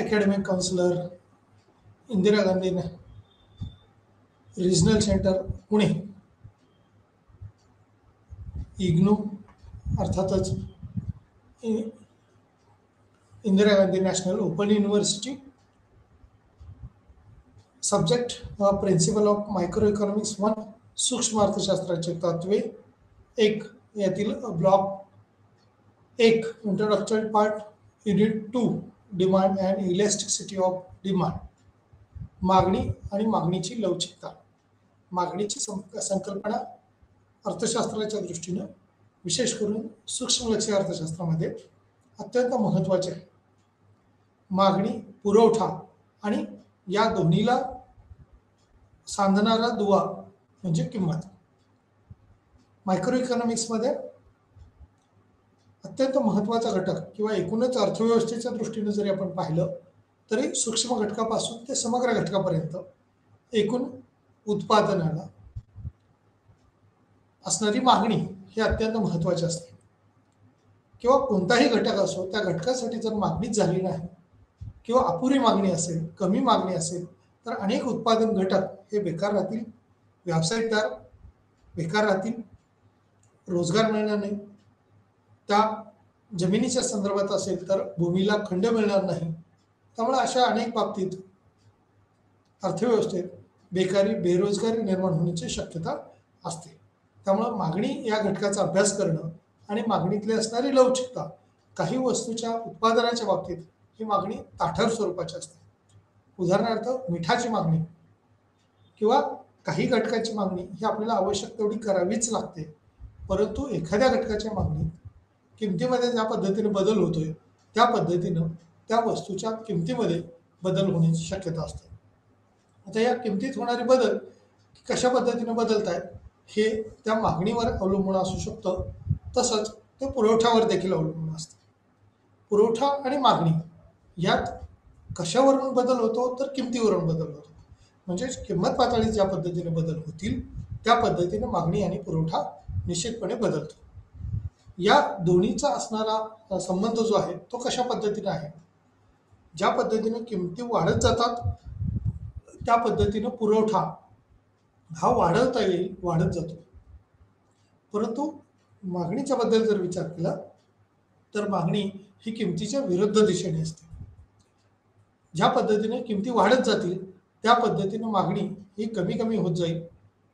Academic counsellor, Indira Gandhi regional centre Pune, IGNOU अर्थातच Indira Gandhi national open university, subject principle of micro economics 1, सूक्ष्म अर्थशास्त्राचे तत्वे 1, यातील block 1 introductory part, unit 2 demand and elasticity of demand, मागणी आणि मागणीची लवचिकता. मागणीची संकल्पना अर्थशास्त्राच्या दृष्टीनं विशेष करून सूक्ष्मलक्षी अर्थशास्त्रामध्ये अत्यंत महत्त्वाचे आहे. मागणी, पुरवठा आणि या दोन्हीला सांधणारा दुवा म्हणजे किंमत. मायक्रो इकॉनॉमिक्समध्ये अत्यंत महत्त्वाचा घटक किंवा एकूणच अर्थव्यवस्थेच्या दृष्टीने जरी आपण पाहिलं तरी सूक्ष्म घटकापासून ते समग्र घटकापर्यंत एकूण उत्पादनाला असणारी मागणी ही अत्यंत महत्त्वाची असते. किंवा कोणताही घटक असो, त्या घटकासाठी जर मागणीच झाली नाही किंवा अपुरी मागणी असेल, कमी मागणी असेल, तर अनेक उत्पादन घटक हे बेकार राहतील, व्यावसायिकदार बेकार राहतील, रोजगार मिळणार नाही. त्या जमिनीच्या संदर्भात असेल तर भूमीला खंड मिळणार नाही. त्यामुळे अशा अनेक बाबतीत अर्थव्यवस्थेत बेकारी, बेरोजगारी निर्माण होण्याची शक्यता असते. त्यामुळं मागणी या घटकाचा अभ्यास करणं आणि मागणीतली असणारी लवचिकता, काही वस्तूच्या उत्पादनाच्या बाबतीत ही मागणी ताठर स्वरूपाची असते. उदाहरणार्थ मिठाची मागणी किंवा काही घटकाची मागणी ही आपल्याला आवश्यक तेवढी करावीच लागते, परंतु एखाद्या घटकाच्या मागणीत किमतीमध्ये ज्या पद्धतीने बदल होतोय त्या पद्धतीनं त्या वस्तूच्या किमतीमध्ये बदल होण्याची शक्यता असते. आता या किमतीत होणारे बदल कशा पद्धतीने बदलत आहेत हे त्या मागणीवर अवलंबून असू शकतं, तसंच ते पुरवठ्यावर देखील अवलंबून असतं. पुरवठा आणि मागणी यात कशावरून बदल होतो तर किमतीवरून बदल होतो. म्हणजे किंमत पातळीत ज्या पद्धतीने बदल होतील त्या पद्धतीने मागणी आणि पुरवठा निश्चितपणे बदलतो. या दोन्हीचा असणारा संबंध जो आहे तो कशा पद्धतीने आहे, ज्या पद्धतीने किमती वाढत जातात त्या पद्धतीनं पुरवठा हा वाढवता येईल, वाढत जातो. परंतु मागणीच्या बद्दल जर विचार केला तर मागणी ही किमतीच्या विरुद्ध दिशेने असते. ज्या पद्धतीने किमती वाढत जातील त्या पद्धतीने मागणी ही कमी कमी होत जाईल.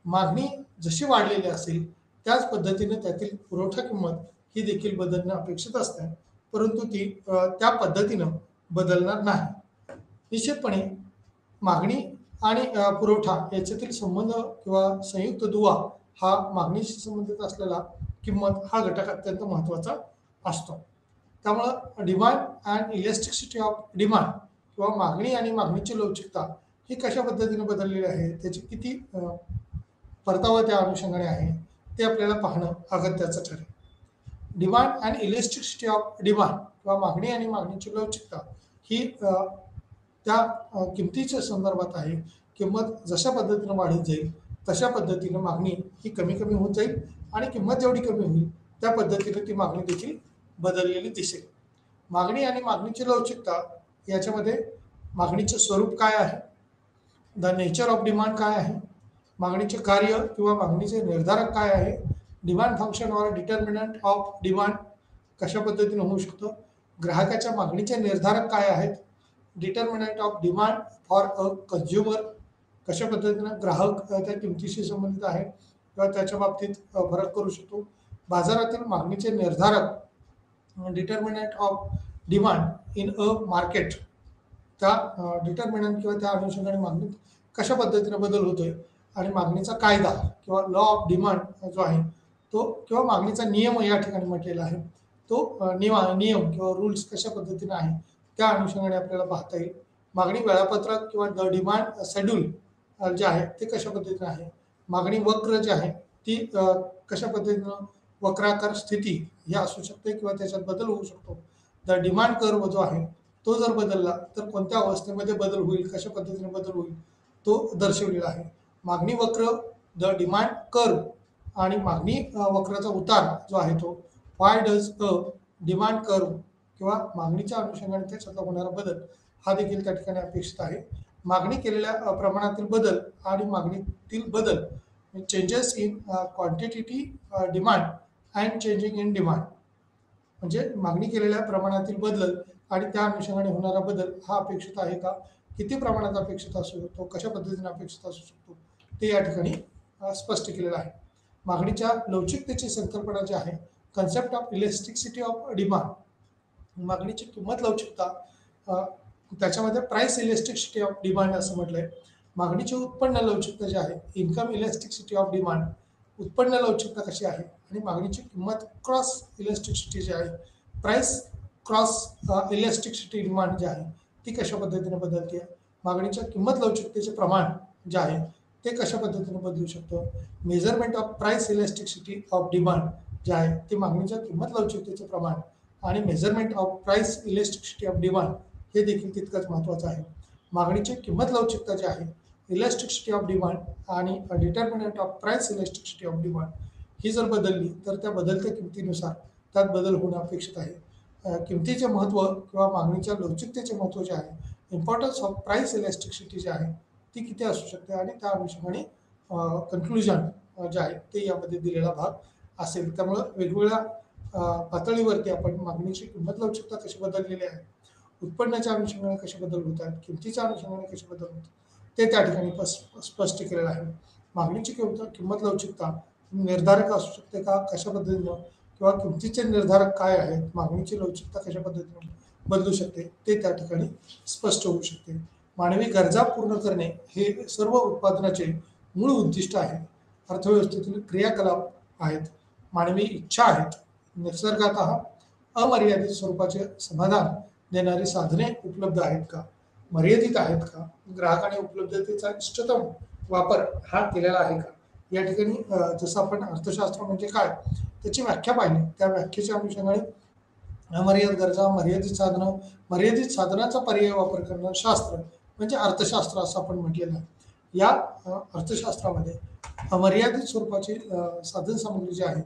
मागणी जशी वाढलेली असेल त्याच पद्धतीने त्यातील पुरवठा किंमत ही देखील बदलणं अपेक्षित असते, परंतु ती त्या पद्धतीनं बदलणार नाही. निश्चितपणे मागणी आणि पुरवठा याच्यातील संबंध किंवा संयुक्त दुवा हा मागणीशी संबंधित असलेला किंमत हा घटक अत्यंत महत्त्वाचा असतो. त्यामुळं demand and elasticity of demand किंवा मागणी आणि मागणीची लवचिकता ही कशा पद्धतीने बदललेली आहे, त्याची किती परतावा त्या अनुषंगाने आहे ते आपल्याला पाहणं अगत्याचं ठरेल. Demand and elasticity of demand किंवा मागणी आणि मागणीची लवचिकता ही त्या किमतीच्या संदर्भात आहे. किंमत जशा पद्धतीनं वाढत जाईल तशा पद्धतीनं मागणी ही कमी कमी होत जाईल आणि किंमत जेवढी कमी होईल त्या पद्धतीने ती मागणी देखील बदललेली दिसेल. मागणी आणि मागणीची लवचिकता याच्यामध्ये मागणीचे स्वरूप काय आहे, द नेचर ऑफ डिमांड काय आहे, मागणीचे कार्य किंवा मागणीचे निर्धारक काय आहे, demand function or determinant of demand कशा पद्धतीने होऊ शकतं, ग्राहकाच्या मागणीचे निर्धारक काय आहेत, determinant of demand for a consumer कशा पद्धतीनं ग्राहक त्या किमतीशी संबंधित आहे किंवा त्याच्या बाबतीत फरक करू शकतो, बाजारातील मागणीचे निर्धारक determinant of demand in a market त्या डिटर्मिनंट किंवा त्या अनुषंगाने मागणीत कशा पद्धतीने बदल होतोय आणि मागणीचा कायदा किंवा लॉ ऑफ डिमांड जो आहे तो किंवा मागणीचा नियम या ठिकाणी म्हटलेला आहे तो नियम किंवा रूल्स कशा पद्धतीने आहे त्या अनुषंगाने आपल्याला पाहता येईल. मागणी वेळापत्रक किंवा द डिमांड शेड्यूल जे आहे ते कशा पद्धतीने आहे, मागणी वक्र जे आहे ती कशा पद्धतीनं वक्राकार स्थिती ही असू शकते किंवा त्याच्यात बदल होऊ शकतो. द डिमांड कर्व जो आहे तो जर बदलला तर कोणत्या अवस्थेमध्ये बदल होईल, कशा पद्धतीने बदल होईल तो दर्शवलेला आहे. मागणी वक्र, द डिमांड कर्व आणि मागणी वक्राचा उतार जो आहे तो व्हाय डज अ डिमांड कर्व किंवा मागणीच्या अनुषंगाने त्याच्यात होणारा बदल हा देखील त्या ठिकाणी अपेक्षित आहे. मागणी केलेल्या प्रमाणातील बदल आणि मागणीतील बदल changes in quantity demand and changing in demand, म्हणजे मागणी केलेल्या प्रमाणातील बदल आणि त्या अनुषंगाने होणारा बदल हा अपेक्षित आहे का, किती प्रमाणात अपेक्षित असू शकतो, कशा पद्धतीने अपेक्षित असू शकतो, ते या ठिकाणी स्पष्ट केलेलं आहे. मागणीच्या लवचिकतेची संकल्पना जी आहे, concept of elasticity of demand, मागणीची किंमत लवचिकता, अ, त्याच्यामध्ये प्राइस इलेस्टिसिटी ऑफ डिमांड असं म्हटलंय. मागणीची उत्पन्न लवचिकता जी आहे, इन्कम इलेस्टिसिटी ऑफ डिमांड, उत्पन्न लवचिकता कशी आहे, आणि मागणीची किंमत क्रॉस इलेस्टिसिटी जी आहे, प्राइस क्रॉस इलेस्टिसिटी डिमांड जी आहे ती कशा पद्धतीने बदलते. मागणीच्या किंमत लवचिकतेचे प्रमाण जे आहे ते कशा पद्धतीने बदलू शकतो. Measurement of price elasticity of demand जे आहे ते मागणीच्या किंमत लवचिकतेचे प्रमाण आणि measurement of price elasticity of demand हे देखील तितकंच महत्त्वाचं आहे. मागणीची किंमत लवचिकता जी आहे, इलेस्टिसिटी ऑफ डिमांड आणि determinant of price elasticity of demand ही जर बदलली तर त्या बदलत्या किमतीनुसार त्यात बदल होणं अपेक्षित आहे. किमतीचे महत्त्व किंवा मागणीच्या लवचिकतेचे महत्त्व जे आहे, इम्पॉर्टन्स ऑफ प्राइस इलेस्टिसिटी जी आहे ती किती असू शकते, आणि त्या अनुषंगाने कन्क्लुजन जे आहे ते यामध्ये दिलेला भाग असेल. त्यामुळं वेगवेगळ्या पातळीवरती आपण मागणीची किंमत लवचिकता कशी बदललेली आहे, उत्पन्नाच्या अनुषंगाने कसे बदल होत आहेत, किमतीच्या अनुषंगाने कसे बदल होतात, ते त्या ठिकाणी स्पष्ट केलेलं आहे. मागणीची किंमत लवचिकता निर्धारक असू शकते का, कशा पद्धतीनं, किंवा किमतीचे निर्धारक काय आहेत, मागणीची लवचिकता कशा पद्धतीने बदलू शकते ते त्या ठिकाणी स्पष्ट होऊ शकते. मानवी गरजा पूर्ण करणे हे सर्व उत्पादनाचे मूळ उद्दिष्ट आहे. अर्थव्यवस्थेतील क्रियाकलाप आहेत, मानवी इच्छा आहेत, निसर्गातः अमर्यादित स्वरूपाचे समाधान देणारी साधने उपलब्ध आहेत का, मर्यादित आहेत का, ग्राहकाने उपलब्धतेचा इष्टतम वापर हा केलेला आहे का. या ठिकाणी जसं आपण अर्थशास्त्र म्हणजे काय त्याची व्याख्या पाहिली, त्या व्याख्येच्या अनुषंगाने अमर्यादित गरजा, मर्यादित साधनं, मर्यादित साधनाचा पर्याय वापर करणं शास्त्र म्हणजे अर्थशास्त्र असं आपण म्हटलेलं आहे. या अर्थशास्त्रामध्ये अमर्यादित स्वरूपाची साधन सामग्री जी आहे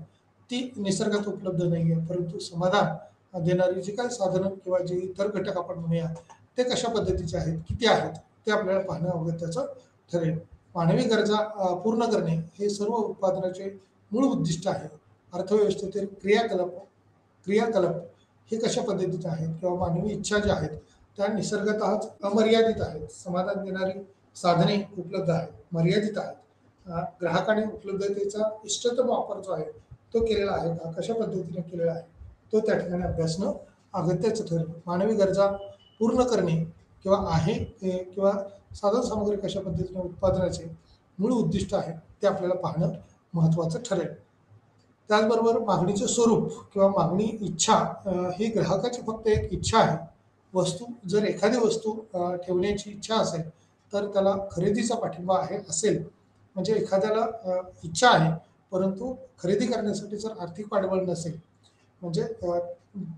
ती निसर्गात उपलब्ध नाही आहे, परंतु समाधान देणारी जी काही साधनं किंवा जे इतर घटक आपण म्हणूया ते कशा पद्धतीचे आहेत, किती आहेत, ते आपल्याला पाहणं अगत्याचं ठरेल. मानवी गरजा पूर्ण करणे हे सर्व उत्पादनाचे मूळ उद्दिष्ट आहे. अर्थव्यवस्थेतील क्रियाकलाप हे कशा पद्धतीचे आहेत, किंवा मानवी इच्छा ज्या आहेत त्या निसर्गतःच अमर्यादित आहेत, समाधान देणारी साधने उपलब्ध आहेत, मर्यादित आहेत, ग्राहकाने उपलब्धतेचा इष्टतम वापर जो आहे तो केलेला आहे का, कशा पद्धतीने केलेला आहे तो त्या ठिकाणी अभ्यासणं अगत्याचं ठरेल. मानवी गरजा पूर्ण करणे किंवा आहे किंवा साधन सामग्री कशा पद्धतीने उत्पादनाचे मूळ उद्दिष्ट आहे ते आपल्याला पाहणं महत्त्वाचं ठरेल. त्याचबरोबर मागणीचे स्वरूप किंवा मागणी इच्छा ही ग्राहकाची फक्त एक इच्छा आहे. वस्तू जर एखादी वस्तू ठेवण्याची इच्छा असेल तर त्याला खरेदीचा पाठिंबा आहे असेल, म्हणजे एखाद्याला इच्छा आहे परंतु खरेदी करण्यासाठी जर आर्थिक पाठबळ नसेल, म्हणजे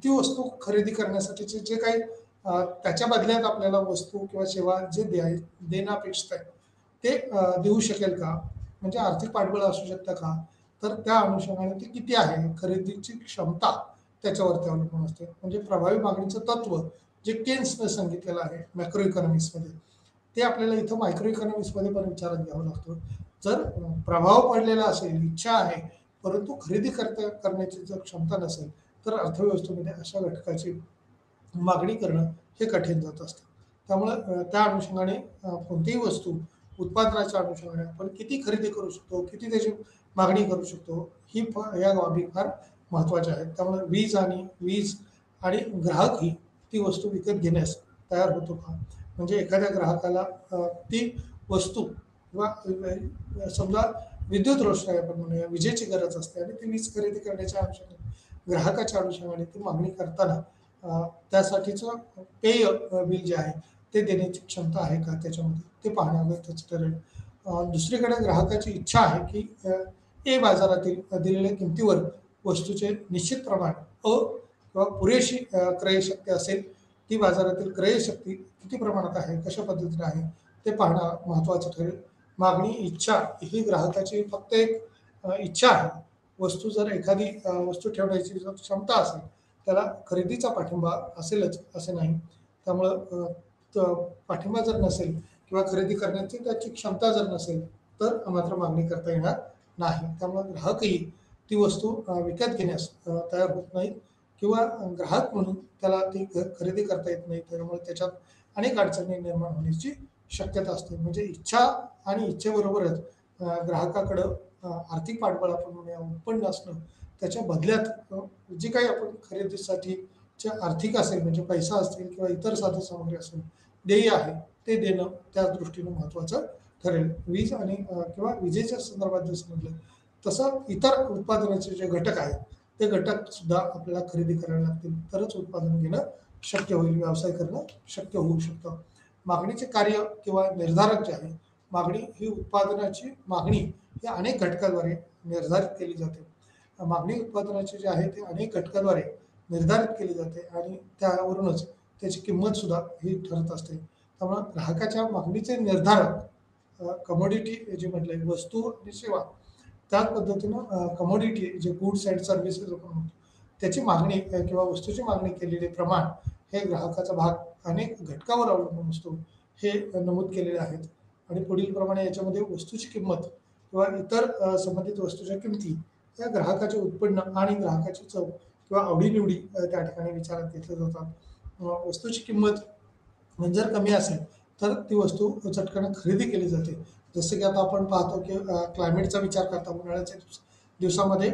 ती वस्तू खरेदी करण्यासाठीचे जे काही त्याच्या बदल्यात आपल्याला वस्तू किंवा सेवा जे देणं अपेक्षित आहे ते देऊ शकेल का, म्हणजे आर्थिक पाठबळ असू शकतं का, तर त्या अनुषंगाने ते किती आहे, खरेदीची क्षमता त्याच्यावरती अवलंबून असते. म्हणजे प्रभावी मागणीचं तत्व जे केन्सनं सांगितलेलं आहे मॅक्रो इकॉनॉमिक्समध्ये, ते आपल्याला इथं मायक्रो इकॉनॉमिक्समध्ये पण विचारात घ्यावं लागतं. जर प्रभाव पडलेला असेल, इच्छा आहे परंतु खरेदी करण्याची जर क्षमता नसेल तर अर्थव्यवस्थेमध्ये अशा घटकाची मागणी करणं हे कठीण जात असतं. त्यामुळं त्या अनुषंगाने कोणतीही वस्तू उत्पादनाच्या अनुषंगाने आपण किती खरेदी करू शकतो, किती त्याची मागणी करू शकतो, ही या बाबी फार महत्त्वाच्या आहेत. त्यामुळे वीज आणि ग्राहकही ती वस्तू विकत घेण्यास तयार होतो का, म्हणजे एखाद्या ग्राहकाला ती वस्तू किंवा समजा विद्युत रोषणाई आपण म्हणूया, विजेची गरज असते आणि ती वीज खरेदी करण्याच्या अनुषंगाने ग्राहकाच्या अनुषंगाने ती मागणी करताना त्यासाठीचं पेय बिल जे आहे ते देण्याची क्षमता आहे का त्याच्यामध्ये, ते पाहण्यावर त्याचं ठरेल. दुसरीकडे ग्राहकाची इच्छा आहे की ए बाजारातील दिलेल्या किमतीवर वस्तूचे निश्चित प्रमाण किंवा पुरेशी क्रयशक्ती असेल, ती बाजारातील क्रयशक्ती किती प्रमाणात आहे, कशा पद्धतीने आहे ते पाहणं महत्त्वाचं ठरेल. मागणी इच्छा ही ग्राहकाची फक्त एक इच्छा आहे. वस्तू जर एखादी वस्तू ठेवण्याची जर क्षमता असेल त्याला खरेदीचा पाठिंबा असेलच असे नाही. त्यामुळं पाठिंबा जर नसेल किंवा खरेदी करण्याची त्याची क्षमता जर नसेल तर मात्र मागणी करता येणार नाही. त्यामुळे ग्राहकही ती वस्तू विकत घेण्यास तयार होत नाहीत किंवा ग्राहक म्हणून त्याला ती खरेदी करता येत नाही. त्यामुळे त्याच्यात अनेक अडचणी निर्माण होण्याची शक्यता असते. म्हणजे इच्छा आणि इच्छेबरोबरच ग्राहकाकडं आर्थिक पाठबळ आपण म्हणूया उत्पन्न असणं, त्याच्या बदल्यात जे काही आपण खरेदीसाठीच्या आर्थिक असेल म्हणजे पैसा असतील किंवा इतर साधनसामुग्री असेल, देय आहे ते देणं त्या दृष्टीनं महत्त्वाचं ठरेल. वीज आणि किंवा विजेच्या संदर्भात जसं म्हटलं, तसं इतर उत्पादनाचे जे घटक आहेत, ते घटक सुद्धा आपल्याला खरेदी करावे लागतील. तरच उत्पादन घेणं शक्य होईल, व्यवसाय करणं शक्य होऊ शकतं. मागणीचे कार्य किंवा निर्धारक जे आहे, मागणी ही उत्पादनाची मागणी ही अनेक घटकाद्वारे निर्धारित केली जाते. मागणी उत्पादनाचे जे आहे ते अनेक घटकाद्वारे निर्धारित केली जाते आणि त्यावरूनच त्याची किंमत सुद्धा ही ठरत असते. त्यामुळे ग्राहकाच्या मागणीचे निर्धारक कमोडिटी जे म्हटलंय वस्तू आणि सेवा, त्याच पद्धतीनं कमोडिटी जे गुड्स अँड सर्व्हिसेस आपण म्हणतो, त्याची मागणी किंवा वस्तूची मागणी केलेले प्रमाण हे ग्राहकाचा भाग अनेक घटकावर अवलंबून असतो, हे नमूद केलेले आहेत. आणि पुढील प्रमाणे याच्यामध्ये वस्तूची किंमत किंवा इतर संबंधित वस्तूच्या किमती या ग्राहकाचे उत्पन्न आणि ग्राहकाची चव किंवा आवडीनिवडी त्या ठिकाणी विचारात घेतल्या जातात. वस्तूची किंमत जर कमी असेल तर ती वस्तू चटकन खरेदी केली जाते. जसं की आता आपण पाहतो की क्लायमेटचा विचार करता उन्हाळ्याच्या दिवसामध्ये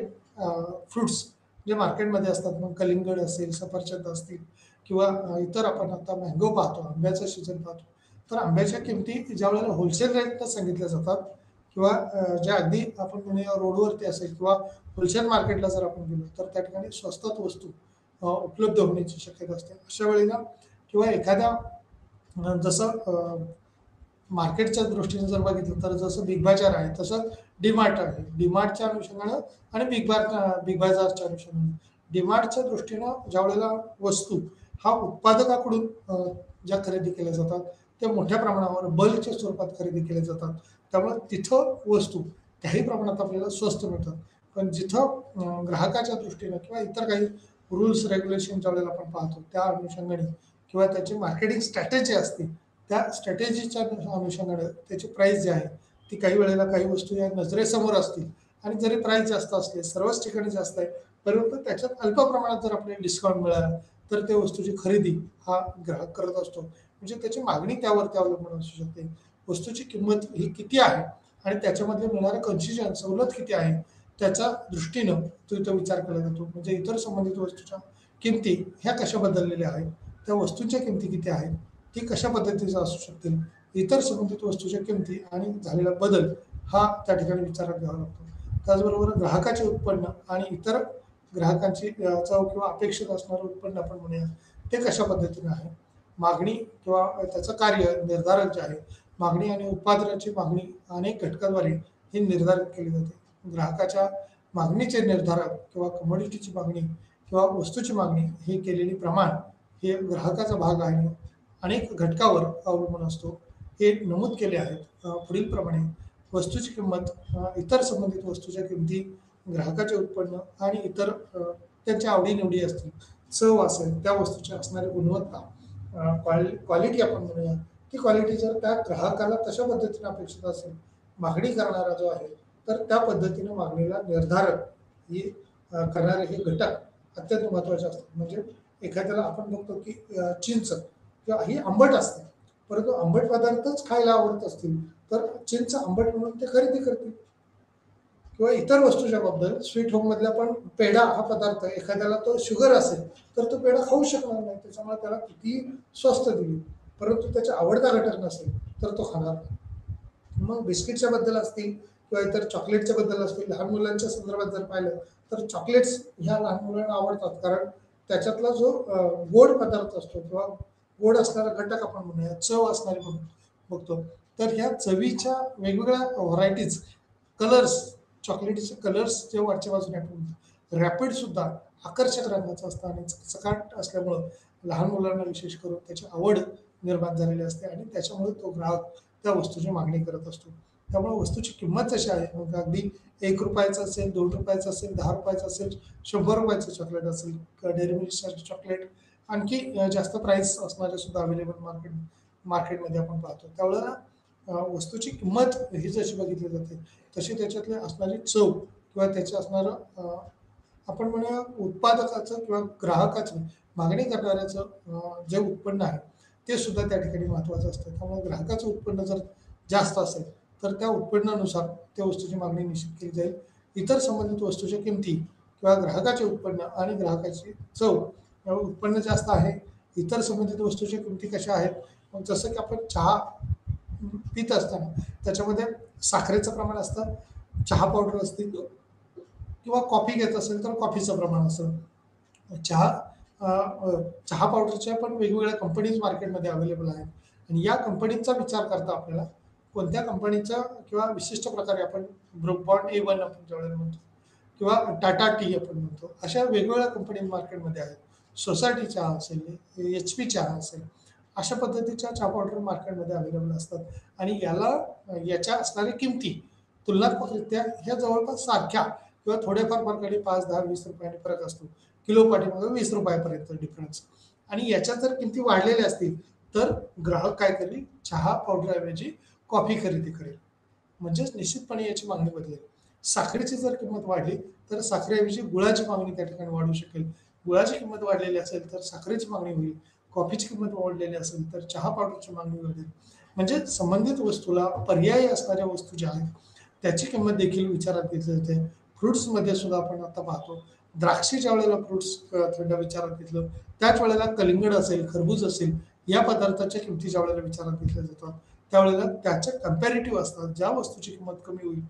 फ्रुट्स जे मार्केटमध्ये असतात, मग कलिंगड असेल, सफरचंद असतील किंवा इतर आपण आता मँगो पाहतो, आंब्याचा सीझन पाहतो. तर आंब्याच्या किमती ज्यावेळेला होलसेल रेटनं सांगितल्या जातात किंवा ज्या अगदी आपण म्हणूया रोडवरती असेल किंवा होलसेल मार्केटला जर आपण गेलो तर त्या ठिकाणी स्वस्तात वस्तू उपलब्ध होण्याची शक्यता असते. अशा वेळेला किंवा एखाद्या जसं मार्केटच्या दृष्टीने जर बघितलं तर जसं बिग बाजार आहे तसं डीमार्ट आहे. डीमार्टच्या अनुषंगानं आणि बिग बाजारच्या अनुषंगानं डीमार्टच्या दृष्टीनं ज्यावेळेला वस्तू हा उत्पादकाकडून ज्या खरेदी केल्या जातात त्या मोठ्या प्रमाणावर बल्कच्या स्वरूपात खरेदी केल्या जातात. त्यामुळे तिथं वस्तू काही प्रमाणात आपल्याला स्वस्त मिळतात. पण जिथं ग्राहकाच्या दृष्टीनं किंवा इतर काही रूल्स रेग्युलेशन ज्यावेळेला आपण पाहतो त्या अनुषंगाने किंवा त्याची मार्केटिंग स्ट्रॅटेजी असते, त्या स्ट्रॅटेजीच्या अनुषंगाने त्याची प्राईस जी आहे ती काही वेळेला काही वस्तू या नजरेसमोर असतील आणि जरी प्राईस जास्त असले, सर्वच ठिकाणी जास्त आहे, परंतु त्याच्यात अल्प प्रमाणात जर आपल्याला डिस्काउंट मिळाला तर त्या वस्तूची खरेदी हा ग्राहक करत असतो. म्हणजे त्याची मागणी त्यावरती अवलंबून असू शकते. वस्तूची किंमत ही किती आहे आणि त्याच्यामध्ये मिळणारं कन्सेशन सवलत किती आहे त्याच्या दृष्टीनं तो इथं विचार केला जातो. म्हणजे इतर संबंधित वस्तूच्या किमती ह्या कशा बदललेल्या आहेत, त्या वस्तूंच्या किमती किती आहेत, ती कशा पद्धतीचं असू शकतील, इतर संबंधित वस्तूच्या किमती आणि झालेला बदल हा त्या ठिकाणी विचारात घ्यावा लागतो. त्याचबरोबर ग्राहकाचे उत्पन्न आणि इतर ग्राहकांची चव किंवा अपेक्षित असणारं उत्पन्न आपण म्हणूया ते कशा पद्धतीने आहे. मागणी किंवा त्याचं कार्य निर्धारक जे आहे, मागणी आणि उत्पादनाची मागणी अनेक घटकाद्वारे ही निर्धारित केली जाते. ग्राहकाच्या मागणीचे निर्धारक किंवा कमोडिटीची मागणी किंवा वस्तूची मागणी ही केलेली प्रमाण हे ग्राहकाचा भाग आहे, अनेक घटकावर अवलंबून असतो, हे नमूद केले आहेत. पुढील प्रमाणे वस्तूची किंमत, इतर संबंधित वस्तूच्या किमती, ग्राहकाचे उत्पन्न आणि इतर त्यांच्या आवडीनिवडी असतील, चव असेल, त्या वस्तूची असणारी गुणवत्ता, क्वालिटी आपण म्हणूया, ती क्वालिटी जर त्या ग्राहकाला तशा पद्धतीने अपेक्षित असेल, मागणी करणारा जो आहे तर त्या पद्धतीने मागणीला निर्धारक ही करणारे हे घटक अत्यंत महत्त्वाचे असतात. म्हणजे एखाद्याला आपण बघतो की चिंच किंवा ही आंबट असते, परंतु आंबट पदार्थच खायला आवडत असतील तर चिंच आंबट म्हणून ते खरेदी करतील. किंवा इतर वस्तूच्या बाबतीत स्वीट होम मधला पण पेढा हा पदार्थ एखाद्याला तो शुगर असेल तर तो पेढा खाऊ शकणार नाही. त्याच्यामुळे त्याला किती स्वस्त दिली परंतु त्याचा आवडता घटक नसेल तर तो खाणार नाही. मग बिस्किटच्या बद्दल असतील किंवा इतर चॉकलेटच्या बद्दल असतील, लहान मुलांच्या संदर्भात जर पाहिलं तर चॉकलेट्स ह्या लहान मुलांना आवडतात कारण त्याच्यातला जो गोड पदार्थ असतो किंवा गोड असणारा घटक आपण म्हणूया, चव असणारे म्हणून बघतो. तर ह्या चवीच्या वेगवेगळ्या व्हरायटीज, कलर्स, चॉकलेटचे कलर्स जे वरच्या बाजूने आपण रॅपिड सुद्धा आकर्षक रंगाचं असतं आणि चकाट असल्यामुळं लहान मुलांना विशेष करून त्याची आवड निर्माण झालेली असते आणि त्याच्यामुळे तो ग्राहक त्या वस्तूची मागणी करत असतो. त्यामुळे वस्तूची किंमत जशी आहे, मग अगदी ₹1 असेल, ₹2 असेल, ₹10 असेल, ₹100 चॉकलेट असेल, डेअरी मिल्कसारखे चॉकलेट आणखी जास्त प्राईस असणारे सुद्धा अवेलेबल मार्केट मार्केटमध्ये आपण पाहतो त्यावेळेला वस्तूची किंमत ही जशी बघितली जाते तशी त्याच्यातली असणारी चव किंवा त्याचं असणारं आपण म्हणूया उत्पादकाचं किंवा ग्राहकाचं मागणी करणाऱ्याचं जे उत्पन्न आहे ते सुद्धा त्या ठिकाणी महत्त्वाचं असतं. त्यामुळे ग्राहकाचं उत्पन्न जर जास्त असेल तर त्या उत्पन्नानुसार त्या वस्तूची मागणी निश्चित केली जाईल. इतर संबंधित वस्तूच्या किमती किंवा ग्राहकाचे उत्पन्न आणि ग्राहकाची चव उत्पन्न जास्त आहे. इतर संबंधित वस्तूच्या किमती कशा आहेत? मग जसं की आपण चहा पित असताना त्याच्यामध्ये साखरेचं प्रमाण असतं, चहा पावडर असते किंवा कॉफी घेत असेल तर कॉफीचं प्रमाण असतं. चहा चहा पावडरच्या पण वेगवेगळ्या कंपनीज मार्केटमध्ये अवेलेबल आहेत आणि या कंपनीचा विचार करता आपल्याला कोणत्या कंपनीचा किंवा विशिष्ट प्रकारे आपण ब्रुक बॉन्ड A1 आपण ज्यावेळेला म्हणतो किंवा टाटा टी आपण म्हणतो अशा वेगवेगळ्या कंपनी मार्केटमध्ये आहेत. सोसायटी चहा असेल, HP चहा असेल, अशा पद्धतीच्या चहा पावडर मार्केटमध्ये अवेलेबल असतात आणि याच्या असणाऱ्या किमती तुलनात्मकरित्या ह्या जवळपास सारख्या किंवा थोडेफार फरक 5, 10, 20 रुपयांनी फरक असतो. किलो पाठीमागे 20 रुपयापर्यंत डिफरन्स आणि याच्यात जर किमती वाढलेल्या असतील तर ग्राहक काय करेल? चहा पावडरऐवजी कॉफी खरेदी करेल. म्हणजेच निश्चितपणे याची मागणी बदलेल. साखरेची जर किंमत वाढली तर साखरेऐवजी गुळाची मागणी त्या ठिकाणी वाढू शकेल. गुळाची किंमत वाढलेली असेल तर साखरेची मागणी होईल. कॉफीची किंमत वाढलेली असेल तर चहा पावडरची मागणी वाढेल. म्हणजे संबंधित वस्तूला पर्यायी असणाऱ्या वस्तू ज्या आहेत त्याची किंमत देखील विचारात घेतली जाते. फ्रुट्समध्ये सुद्धा आपण आता पाहतो द्राक्षे ज्या वेळेला फ्रुट्स थंड विचारात घेतलं त्याच वेळेला कलिंगड असेल, खरबूज असेल या पदार्थाच्या किमती ज्या वेळेला विचारात घेतल्या जातात त्यावेळेला त्याच्या कंपॅरेटिव्ह असतात. ज्या वस्तूची किंमत कमी होईल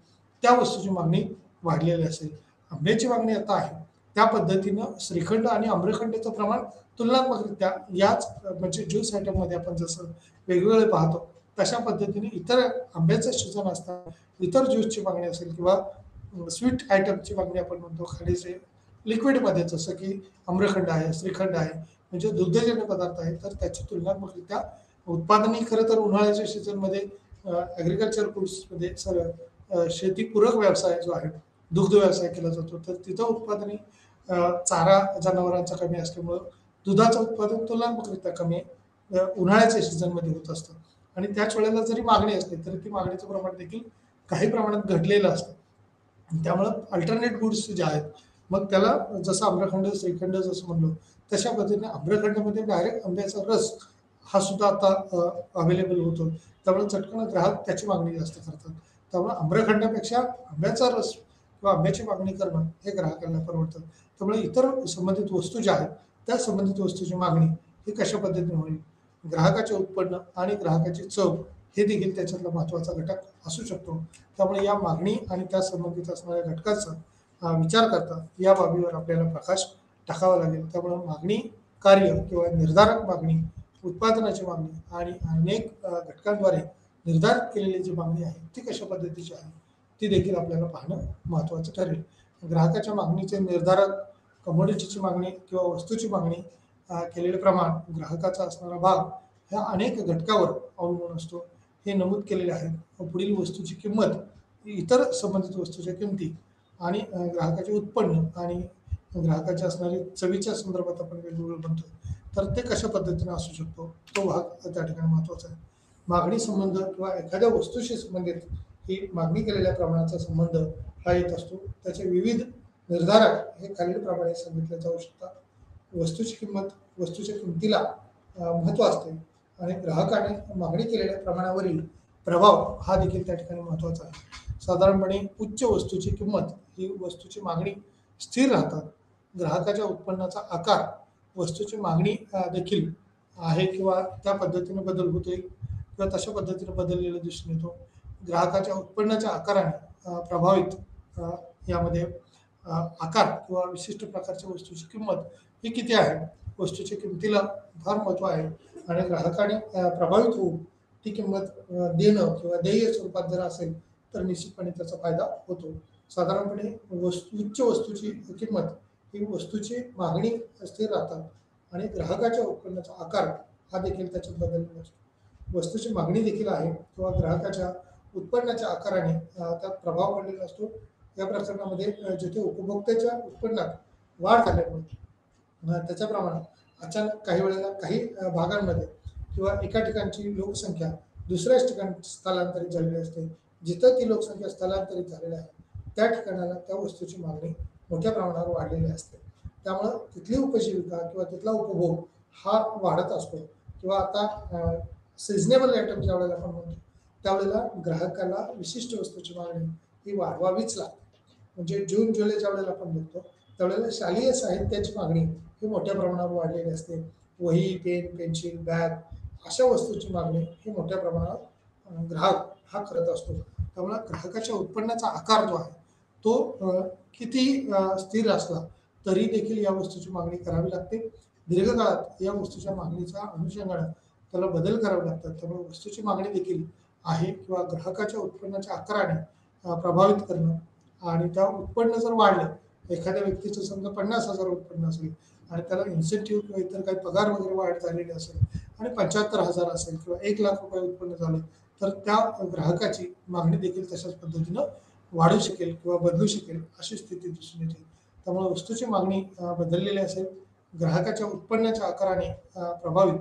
त्या वस्तूची मागणी वाढलेली असेल. आंब्याची मागणी आता आहे त्या पद्धतीनं श्रीखंड आणि आम्रखंडचं प्रमाण तुलनात्मकरित्या याच म्हणजे ज्यूस आयटममध्ये आपण जसं वेगवेगळे पाहतो तशा पद्धतीने इतर आंब्याचं सीझन असतात इतर ज्यूसची मागणी असेल किंवा स्वीट आयटमची मागणी आपण म्हणतो खाडीचे लिक्विडमध्ये जसं की आम्रखंड आहे, श्रीखंड आहे म्हणजे दुग्धजन्य पदार्थ आहे तर त्याची तुलनात्मकरित्या उत्पादनही खरं तर उन्हाळ्याच्या सीझनमध्ये ॲग्रिकल्चर गुड्समध्ये शेतीपूरक व्यवसाय जो आहे दुग्ध व्यवसाय केला जातो तर तिथं उत्पादनही चारा जनावरांचा कमी असल्यामुळं दुधाचं उत्पादन तुलनात्मकरित्या कमी उन्हाळ्याच्या सीझनमध्ये होत असतं आणि त्याच वेळेला जरी मागणी असते तरी ती मागणीचं प्रमाण देखील काही प्रमाणात घटलेलं असतं. त्यामुळं अल्टरनेट गुड्स जे आहेत मग त्याला जसं आम्रखंड, श्रीखंड जसं म्हणलो तशा पद्धतीने आम्रखंडमध्ये डायरेक्ट आंब्याचा रस हा सुद्धा आता अवेलेबल होतो. त्यामुळे चटकन ग्राहक त्याची मागणी जास्त करतात. त्यामुळे आम्रखंडापेक्षा आंब्याचा रस किंवा आंब्याची मागणी करणं हे ग्राहकांना परवडतं. त्यामुळे इतर संबंधित वस्तू ज्या आहेत त्या संबंधित वस्तूची मागणी ही कशा पद्धतीने होईल? ग्राहकाचे उत्पन्न आणि ग्राहकाची चव हे देखील त्याच्यातला महत्त्वाचा घटक असू शकतो. त्यामुळे या मागणी आणि त्या संबंधित असणाऱ्या घटकाचा विचार करता या बाबीवर आपल्याला प्रकाश टाकावा लागेल. त्यामुळे मागणी कार्य किंवा निर्धारक मागणी, उत्पादनाची मागणी आणि अनेक घटकांद्वारे निर्धारित केलेली जी मागणी आहे ती कशा पद्धतीची आहे ती देखील आपल्याला पाहणं महत्त्वाचं ठरेल. ग्राहकाच्या मागणीचे निर्धारक कमोडिटीची मागणी किंवा वस्तूची मागणी केलेले प्रमाण ग्राहकाचा असणारा भाग ह्या अनेक घटकावर अवलंबून असतो हे नमूद केलेले आहे. पुढील वस्तूची किंमत इतर संबंधित वस्तूच्या किमती आणि ग्राहकाचे उत्पन्न आणि ग्राहकाच्या असणारी चवीच्या संदर्भात आपण वेगवेगळं म्हणतो तर ते कशा पद्धतीने असू शकतो तो भाग त्या ठिकाणी महत्त्वाचा आहे. मागणी संबंध किंवा एखाद्या वस्तूशी संबंधित ही मागणी केलेल्या प्रमाणाचा संबंध हा येत असतो. त्याचे विविध निर्धारक हे खालीलप्रमाणे सांगितले जाऊ शकतात. वस्तूची किंमत वस्तूच्या किमतीला महत्त्व असते आणि ग्राहकाने मागणी केलेल्या प्रमाणावरील प्रभाव हा देखील त्या ठिकाणी महत्त्वाचा आहे. साधारणपणे उच्च वस्तूची किंमत ही वस्तूची मागणी स्थिर राहतात. ग्राहकाच्या उत्पन्नाचा आकार वस्तूची मागणी देखील आहे किंवा त्या पद्धतीने बदल होते किंवा तशा पद्धतीने बदललेला दिसून येतो. ग्राहकाच्या उत्पन्नाच्या आकाराने प्रभावित यामध्ये आकार किंवा विशिष्ट प्रकारच्या वस्तूची किंमत ही किती आहे वस्तूच्या किमतीला फार महत्त्व आहे आणि ग्राहकाने प्रभावित होऊन ती किंमत देणं किंवा देय स्वरूपात जर असेल तर निश्चितपणे त्याचा फायदा होतो. साधारणपणे उच्च वस्तूची किंमत ही वस्तूची मागणी स्थिर राहतात आणि ग्राहकाच्या उत्पन्नाचा आकार हा देखील त्याच्यात बदललेला असतो. वस्तूची मागणी देखील आहे किंवा ग्राहकाच्या उत्पन्नाच्या आकाराने त्यात प्रभाव पडलेला असतो. या प्रकरणामध्ये जिथे उपभोक्त्याच्या उत्पन्नात वाढ झाल्यामुळे त्याच्या प्रमाणात अचानक काही वेळेला काही भागांमध्ये किंवा एका ठिकाणची लोकसंख्या दुसऱ्याच ठिकाणी स्थलांतरित झालेली असते. जिथं ती लोकसंख्या स्थलांतरित झालेली आहे त्या ठिकाणाला त्या वस्तूची मागणी मोठ्या प्रमाणावर वाढलेली असते. त्यामुळं तिथली उपजीविका किंवा तिथला उपभोग हा वाढत असतो. किंवा आता सिजनेबल आयटम ज्यावेळेला आपण म्हणतो त्यावेळेला ग्राहकाला विशिष्ट वस्तूची मागणी ही वाढवावीच लागते. म्हणजे जून जुलै ज्यावेळेला आपण बघतो त्यावेळेला शालेय साहित्याची मागणी ही मोठ्या प्रमाणावर वाढलेली असते. वही, पेन, पेन्सिल, बॅग अशा वस्तूची मागणी ही मोठ्या प्रमाणावर ग्राहक हा करत असतो. त्यामुळे ग्राहकाच्या उत्पन्नाचा आकार जो आहे तो किती स्थिर असला तरी देखील या वस्तूची मागणी करावी लागते. दीर्घकाळात या वस्तूच्या मागणीच्या अनुषंगाने त्याला बदल करावे लागतात. त्यामुळे वस्तूची मागणी देखील आहे किंवा ग्राहकाच्या उत्पन्नाच्या आकाराने प्रभावित करणं आणि त्या उत्पन्न जर वाढलं, एखाद्या व्यक्तीचं समजा 50,000 उत्पन्न असेल आणि त्याला इन्सेंटिव्ह किंवा इतर काही पगार वगैरे वाढ झालेली असेल आणि 75,000 असेल किंवा 1,00,000 रुपये उत्पन्न झालं तर त्या ग्राहकाची मागणी देखील तशाच पद्धतीनं वाढू शकेल किंवा बदलू शकेल अशी स्थिती दिसून येते. त्यामुळे वस्तूची मागणी बदललेली असेल, ग्राहकाच्या उत्पन्नाच्या आकाराने प्रभावित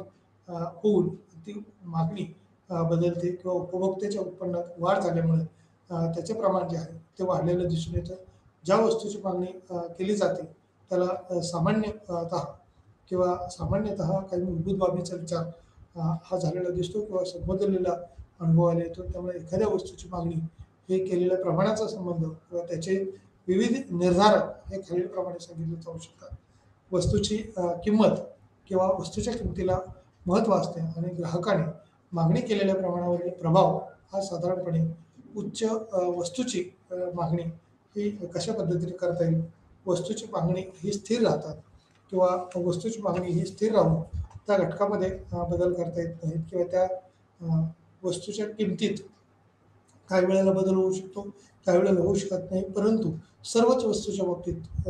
होऊन ती मागणी बदलते किंवा उपभोक्त्याच्या उत्पन्नात वाढ झाल्यामुळे त्याचे प्रमाण जे आहे ते वाढलेलं दिसून येतं. ज्या वस्तूची मागणी केली जाते त्याला सामान्यतः काही मूलभूत बाबीचा विचार हा झालेला दिसतो किंवा संबोधलेला अनुभवायला येतो. त्यामुळे एखाद्या वस्तूची मागणी हे केलेल्या प्रमाणाचा संबंध किंवा त्याचे विविध निर्धारक हे खालीलप्रमाणे सांगितले जाऊ शकतात. वस्तूची किंमत किंवा वस्तूच्या किमतीला महत्त्व असते आणि ग्राहकाने मागणी केलेल्या प्रमाणावरील प्रभाव हा साधारणपणे उच्च वस्तूची मागणी ही कशा पद्धतीने करता येईल. वस्तूची मागणी ही स्थिर राहतात किंवा वस्तूची मागणी ही स्थिर राहून त्या घटकामध्ये बदल करता येत नाहीत किंवा त्या वस्तूच्या किमतीत काही वेळेला बदल होऊ शकतो, काही वेळेला होऊ शकत नाही. परंतु सर्वच वस्तूच्या बाबतीत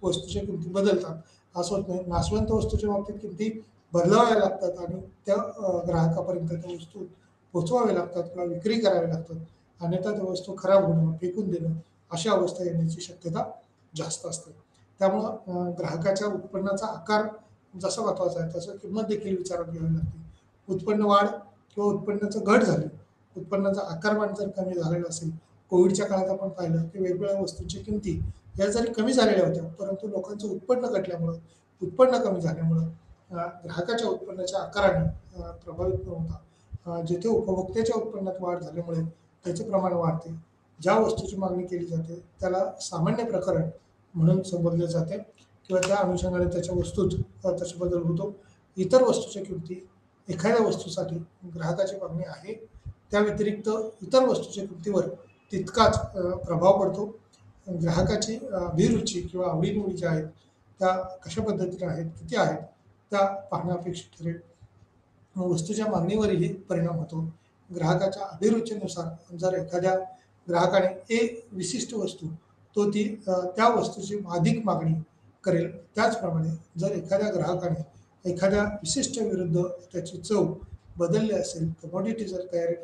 वस्तूच्या किमती बदलतात असं होत नाही. नाशवंत वस्तूच्या बाबतीत किमती बदलाव्या लागतात आणि त्या ग्राहकापर्यंत त्या वस्तू पोचवाव्या लागतात किंवा विक्री कराव्या लागतात. अन्यथा त्या वस्तू खराब होणं, फेकून देणं अशा अवस्था येण्याची शक्यता जास्त असते. त्यामुळं ग्राहकाच्या उत्पन्नाचा आकार जसा महत्त्वाचा आहे तसं किंमत देखील विचारात घ्यावी लागते. उत्पन्न वाढ किंवा उत्पन्नाचं घट झाली, उत्पन्नाचा आकारमान जर कमी झालेला असेल, कोविडच्या काळात आपण पाहिलं की वेगवेगळ्या वस्तूंची किमती या जरी कमी झालेल्या होत्या परंतु लोकांचं उत्पन्न घटल्यामुळं, उत्पन्न कमी झाल्यामुळं ग्राहकाच्या उत्पन्नाच्या आकाराने प्रभावित न होता जिथे उपभोक्त्याच्या उत्पन्नात वाढ झाल्यामुळे त्याचे प्रमाण वाढते. ज्या वस्तूची मागणी केली जाते त्याला सामान्य प्रकरण म्हणून संबोधले जाते किंवा त्या अनुषंगाने त्याच्या वस्तूत त्याचा बदल होतो. इतर वस्तूच्या किमती एखाद्या वस्तूसाठी ग्राहकाची मागणी आहे त्या व्यतिरिक्त इतर वस्तूच्या किमतीवर तितकाच प्रभाव पडतो. ग्राहकाची अभिरुची किंवा आवडीनिवडी ज्या आहेत त्या कशा पद्धतीने आहेत, किती आहेत त्या पाहणं अपेक्षित ठरेल. वस्तूच्या मागणीवरही परिणाम होतो. ग्राहकाच्या अभिरुचीनुसार जर एखाद्या ग्राहकाने एक विशिष्ट वस्तू तो ती त्या वस्तूची अधिक मागणी करेल. त्याचप्रमाणे जर एखाद्या ग्राहकाने एखाद्या विशिष्ट विरुद्ध त्याची चव बदलली असेल, कमोडिटी जर तयारी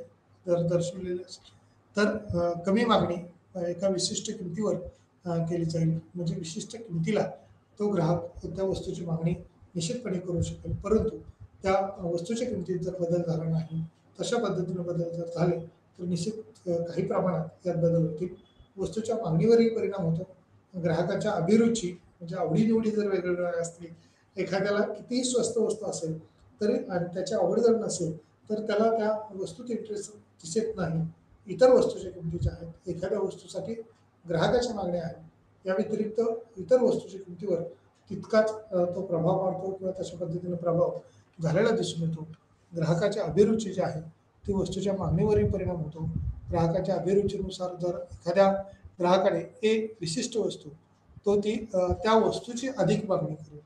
जर दर्शवलेली असेल तर कमी मागणी एका विशिष्ट किमतीवर केली जाईल. म्हणजे विशिष्ट किमतीला तो ग्राहक त्या वस्तूची मागणी निश्चितपणे करू शकेल. परंतु त्या वस्तूच्या किमतीत जर बदल झाला नाही, तशा पद्धतीने बदल जर झाले तर निश्चित काही प्रमाणात यात बदल होतील. वस्तूच्या मागणीवरही परिणाम होतो. ग्राहकाच्या अभिरुची म्हणजे आवडीनिवडी जर वेगवेगळ्या असतील, एखाद्याला कितीही स्वस्त वस्तू असेल तरी आणि त्याची आवड जर नसेल तर त्याला त्या वस्तूत इंटरेस्ट दिसत नाही. इतर वस्तूच्या किमती ज्या आहेत, एखाद्या वस्तूसाठी ग्राहकाच्या मागण्या आहेत या व्यतिरिक्त इतर वस्तूच्या किमतीवर तितकाच तो प्रभाव पडतो किंवा तशा पद्धतीने प्रभाव झालेला दिसून येतो. ग्राहकाच्या अभिरुची जी आहे ती वस्तूच्या मागणीवरही परिणाम होतो. ग्राहकाच्या अभिरुचीनुसार जर एखाद्या ग्राहकाने एक विशिष्ट वस्तू तो ती त्या वस्तूची अधिक मागणी करेल.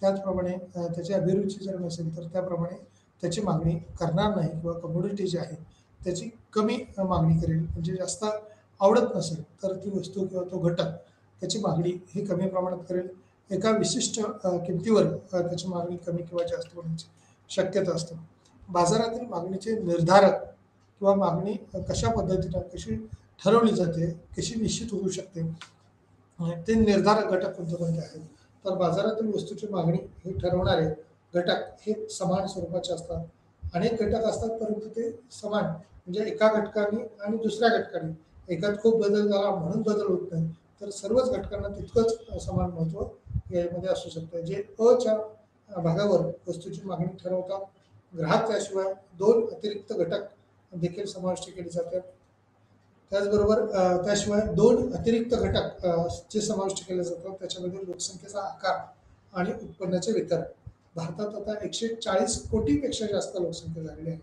त्याचप्रमाणे त्याची अभिरुची जर नसेल तर त्याप्रमाणे त्याची मागणी करणार नाही किंवा कमोडिटी जी आहे त्याची कमी मागणी करेल. म्हणजे जास्त आवडत नसेल तर ती वस्तू किंवा तो घटक त्याची मागणी ही कमी प्रमाणात करेल. एका विशिष्ट किमतीवर त्याची मागणी कमी किंवा जास्त होण्याची शक्यता असते. बाजारातील मागणीचे निर्धारक किंवा मागणी कशा पद्धतीने कशी ठरवली जाते, कशी निश्चित होऊ शकते, ते निर्धारक घटक कोणते आहेत. तर बाजारातील वस्तूची मागणी हे ठरवणारे घटक हे समान स्वरूपाचे असतात. अनेक घटक असतात परंतु ते समान, म्हणजे एका घटकाने आणि दुसऱ्या घटकाने एकात खूप बदल झाला म्हणून बदल होत नाही, तर सर्वच घटकांना तितकंच समान महत्त्व यामध्ये असू शकतं. जे अच्या भागावर वस्तूची मागणी ठरवतात ग्राहक, त्याशिवाय दोन अतिरिक्त घटक देखील समाविष्ट केले जातात. त्याचबरोबर त्याशिवाय दोन अतिरिक्त घटक जे समाविष्ट केले जातात त्याच्यामध्ये लोकसंख्येचा आकार आणि उत्पन्नाचे वितरण. भारतात आता 140 कोटीपेक्षा जास्त लोकसंख्या झालेली आहे.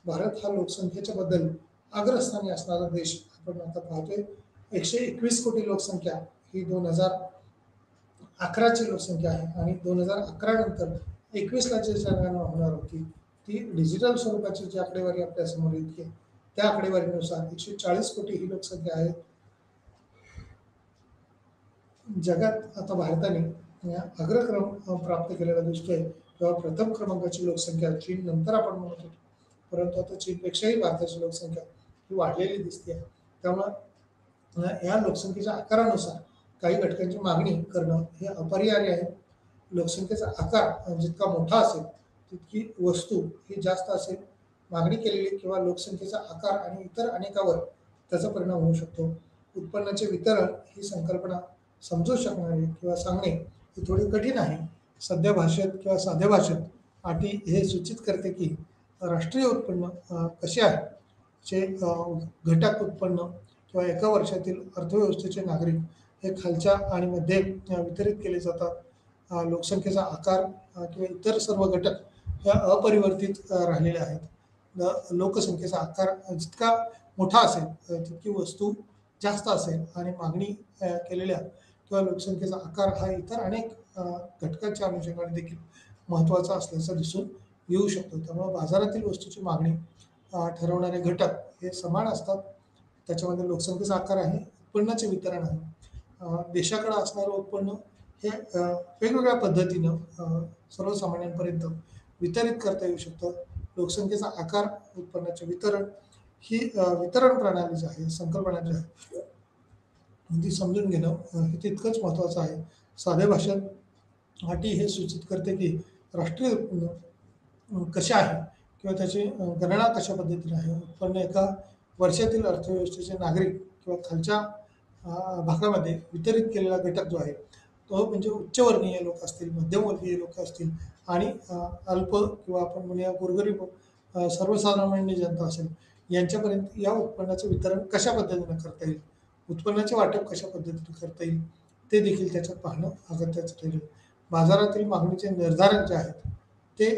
भारत हा लोकसंख्येच्या बद्दल अग्रस्थानी असणारा देश आपण आता पाहतोय. 121 कोटी लोकसंख्या ही 2011ची लोकसंख्या आहे आणि 2011 नंतर 21ला जी जनगणना होणार होती ती डिजिटल स्वरूपाची जी आकडेवारी आपल्यासमोर येते त्या आकडेवारीनुसार 140 कोटी ही लोकसंख्या आहे. जगात आता भारताने अग्रक्रम प्राप्त केलेला दिसतोय, तेव्हा प्रथम क्रमांकाची लोकसंख्या चीन नंतर आपण म्हणत होतो, परंतु आता चीनपेक्षाही भारताची लोकसंख्या ही वाढलेली दिसते. त्यामुळं या लोकसंख्येच्या आकारानुसार काही घटकांची मागणी करणं हे अपरिहार्य आहे. लोकसंख्येचा आकार जितका मोठा असेल तितकी वस्तू ही जास्त असेल. मागणी केलेली किंवा लोकसंख्येचा आकार आणि इतर अनेकावर त्याचा परिणाम होऊ शकतो. उत्पन्नाचे वितरण ही संकल्पना समजू शकणारे किंवा सांगणे ही थोडी कठीण आहे. सध्या भाषेत किंवा साध्या भाषेत अटी हे सूचित करते की राष्ट्रीय उत्पन्न कसे आहे, जे घटक उत्पन्न किंवा एका वर्षातील अर्थव्यवस्थेचे नागरिक हे खालच्या आणि मध्ये वितरित केले जातात. लोकसंख्येचा आकार किंवा इतर सर्व घटक हे अपरिवर्तित राहिलेले आहेत. लोकसंख्येचा आकार जितका मोठा असेल तितकी वस्तू जास्त असेल आणि मागणी केलेल्या किंवा लोकसंख्येचा आकार हा इतर अनेक घटकांच्या अनुषंगाने देखील महत्त्वाचा असल्याचं दिसून येऊ शकतो. त्यामुळे बाजारातील वस्तूची मागणी ठरवणारे घटक हे समान असतात. त्याच्यामध्ये लोकसंख्येचा आकार आहे, उत्पन्नाचे वितरण आहे. देशाकडे असणारं उत्पन्न हे वेगवेगळ्या पद्धतीनं सर्वसामान्यांपर्यंत वितरित करता येऊ शकतं. लोकसंख्येचा आकार, उत्पन्नाचे वितरण ही वितरण प्रणाली जी आहे, संकल्पना जी आहे ती समजून घेणं हे तितकंच महत्त्वाचं आहे. साध्या भाषेत अटी हे सूचित करते की राष्ट्रीय उत्पन्न कसे आहे किंवा त्याची गणना कशा पद्धतीने आहे. उत्पन्न एका वर्षातील अर्थव्यवस्थेचे नागरिक किंवा खालच्या भागामध्ये वितरित केलेला घटक जो आहे तो म्हणजे उच्चवर्णीय लोक असतील, मध्यमवर्गीय लोक असतील आणि अल्प किंवा आपण म्हणूया गोरगरीब सर्वसामान्य जनता असेल, यांच्यापर्यंत या उत्पन्नाचं वितरण कशा पद्धतीनं करता येईल, उत्पन्नाचे वाटप कशा पद्धतीने करता येईल ते देखील त्याच्यात पाहणं अगत्याचं ठरेल. बाजारातील मागणीचे निर्धारक जे आहेत ते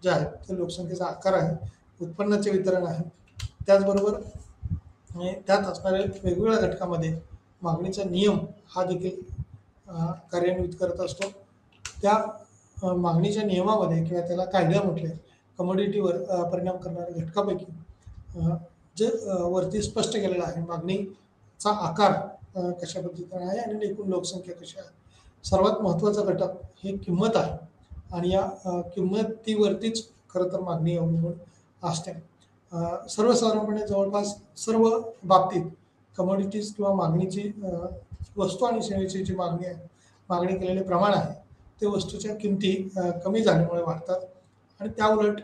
जे आहेत ते लोकसंख्येचा आकार आहे, उत्पन्नाचे वितरण आहे. त्याचबरोबर त्यात असणाऱ्या वेगवेगळ्या घटकामध्ये मागणीचा नियम हा देखील कार्यान्वित करत असतो. त्या मागणीच्या नियमामध्ये किंवा त्याला कायदा म्हटले कमोडिटीवर परिणाम करणाऱ्या घटकापैकी जे वरती स्पष्ट केलेलं आहे, मागणीचा आकार कशा पद्धतीने आहे आणि एकूण लोकसंख्या कशी आहे. सर्वात महत्त्वाचा घटक हे किंमत आहे आणि या किंमतीवरतीच खरं तर मागणी अवलंबून असते. सर्वसाधारणपणे जवळपास सर्व बाबतीत कमोडिटीज किंवा मागणीची वस्तू आणि सेवेची जी मागणी आहे, मागणी केलेले प्रमाण आहे ते वस्तूच्या किमती कमी झाल्यामुळे वाढतात आणि त्याउलट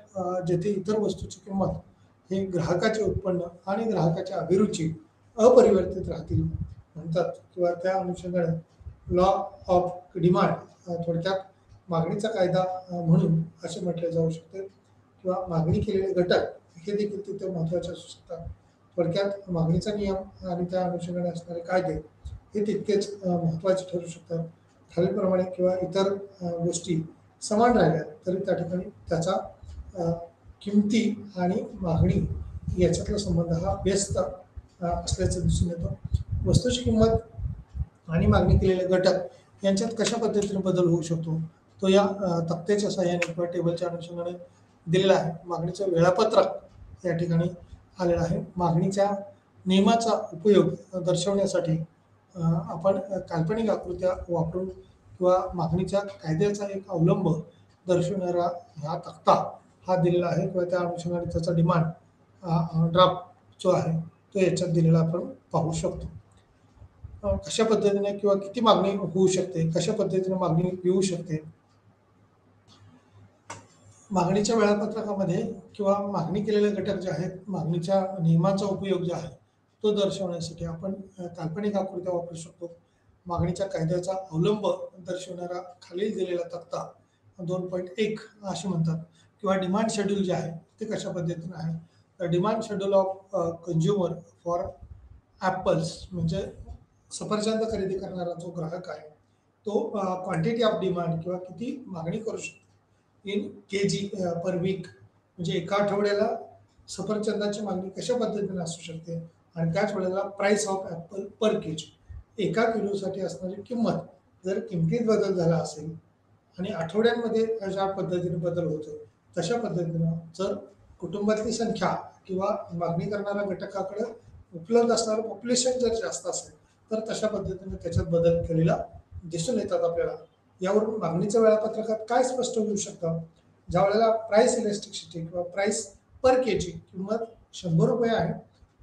जेथे इतर वस्तूची किंमत हे ग्राहकाचे उत्पन्न आणि ग्राहकाच्या अभिरुची अपरिवर्तित राहतील म्हणतात किंवा त्या अनुषंगाने लॉ ऑफ डिमांड थोडक्यात मागणीचा कायदा म्हणून असे म्हटले जाऊ शकते किंवा मागणी केलेले घटक हे देखील तिथे महत्त्वाचे असू शकतात. थोडक्यात मागणीचा नियम आणि त्या अनुषंगाने असणारे कायदे हे तितकेच महत्त्वाचे ठरू शकतात. खालीलप्रमाणे किंवा इतर गोष्टी समान राहिल्या तरी त्या ठिकाणी त्याचा किमती आणि मागणी याच्यातला संबंध हा व्यस्त असल्याचं दिसून येतो. वस्तूची किंमत आणि मागणी केलेले घटक यांच्यात कशा पद्धतीने बदल होऊ शकतो तो या तक्त्याच्या सहाय्याने किंवा टेबलच्या अनुषंगाने दिलेला आहे. मागणीचं वेळापत्रक या ठिकाणी आलेलं आहे. मागणीच्या नियमाचा उपयोग दर्शवण्यासाठी आपण काल्पनिक आकृत्या वापरून किंवा मागणीच्या कायद्याचा एक अवलंब दर्शवणारा हा तक्ता हा दिलेला आहे किंवा त्या अनुषंगाने त्याचा डिमांड ड्राफ्ट जो आहे तो याच्यात दिलेला आपण पाहू शकतो. कशा पद्धतीने किंवा किती मागणी होऊ शकते, कशा पद्धतीने मागणी येऊ शकते. मागणीच्या वेळापत्रकामध्ये किंवा मागणी केलेले घटक जे आहेत, मागणीच्या नियमांचा उपयोग जो आहे, तो दर्शवण्यासाठी आपण काल्पनिक आकृत्या वापरू शकतो. मागणीच्या कायद्याचा अवलंब दर्शवणारा खालील दिलेला तक्ता 2.1 असे म्हणतात किंवा डिमांड शेड्यूल जे आहे ते कशा पद्धतीने आहे. तर demand schedule of consumer for apples म्हणजे सफरचंद खरेदी करणारा जो ग्राहक आहे, तो क्वांटिटी ऑफ डिमांड किंवा किती मागणी करू शकतो इन केजी पर वीक म्हणजे एका आठवड्याला सफरचंदाची मागणी कशा पद्धतीने असू शकते आणि त्याच वेळेला price of Apple per KG एका किलोसाठी असणारी किंमत जर किमतीत बदल झाला असेल आणि आठवड्यांमध्ये ज्या पद्धतीने बदल होतो तशा पद्धतीनं जर कुटुंबातली संख्या किंवा मागणी करणाऱ्या घटकाकडे उपलब्ध असणारं पॉप्युलेशन जर जास्त असेल तर तशा पद्धतीने त्याच्यात बदल केलेला दिसून येतात आपल्याला. यावरून मागणीच्या वेळापत्रकात काय स्पष्ट होऊ शकतं, ज्या वेळेला प्राइस इलेस्टिसिटी किंवा प्राइस पर केजी किंमत 100 रुपये आहे,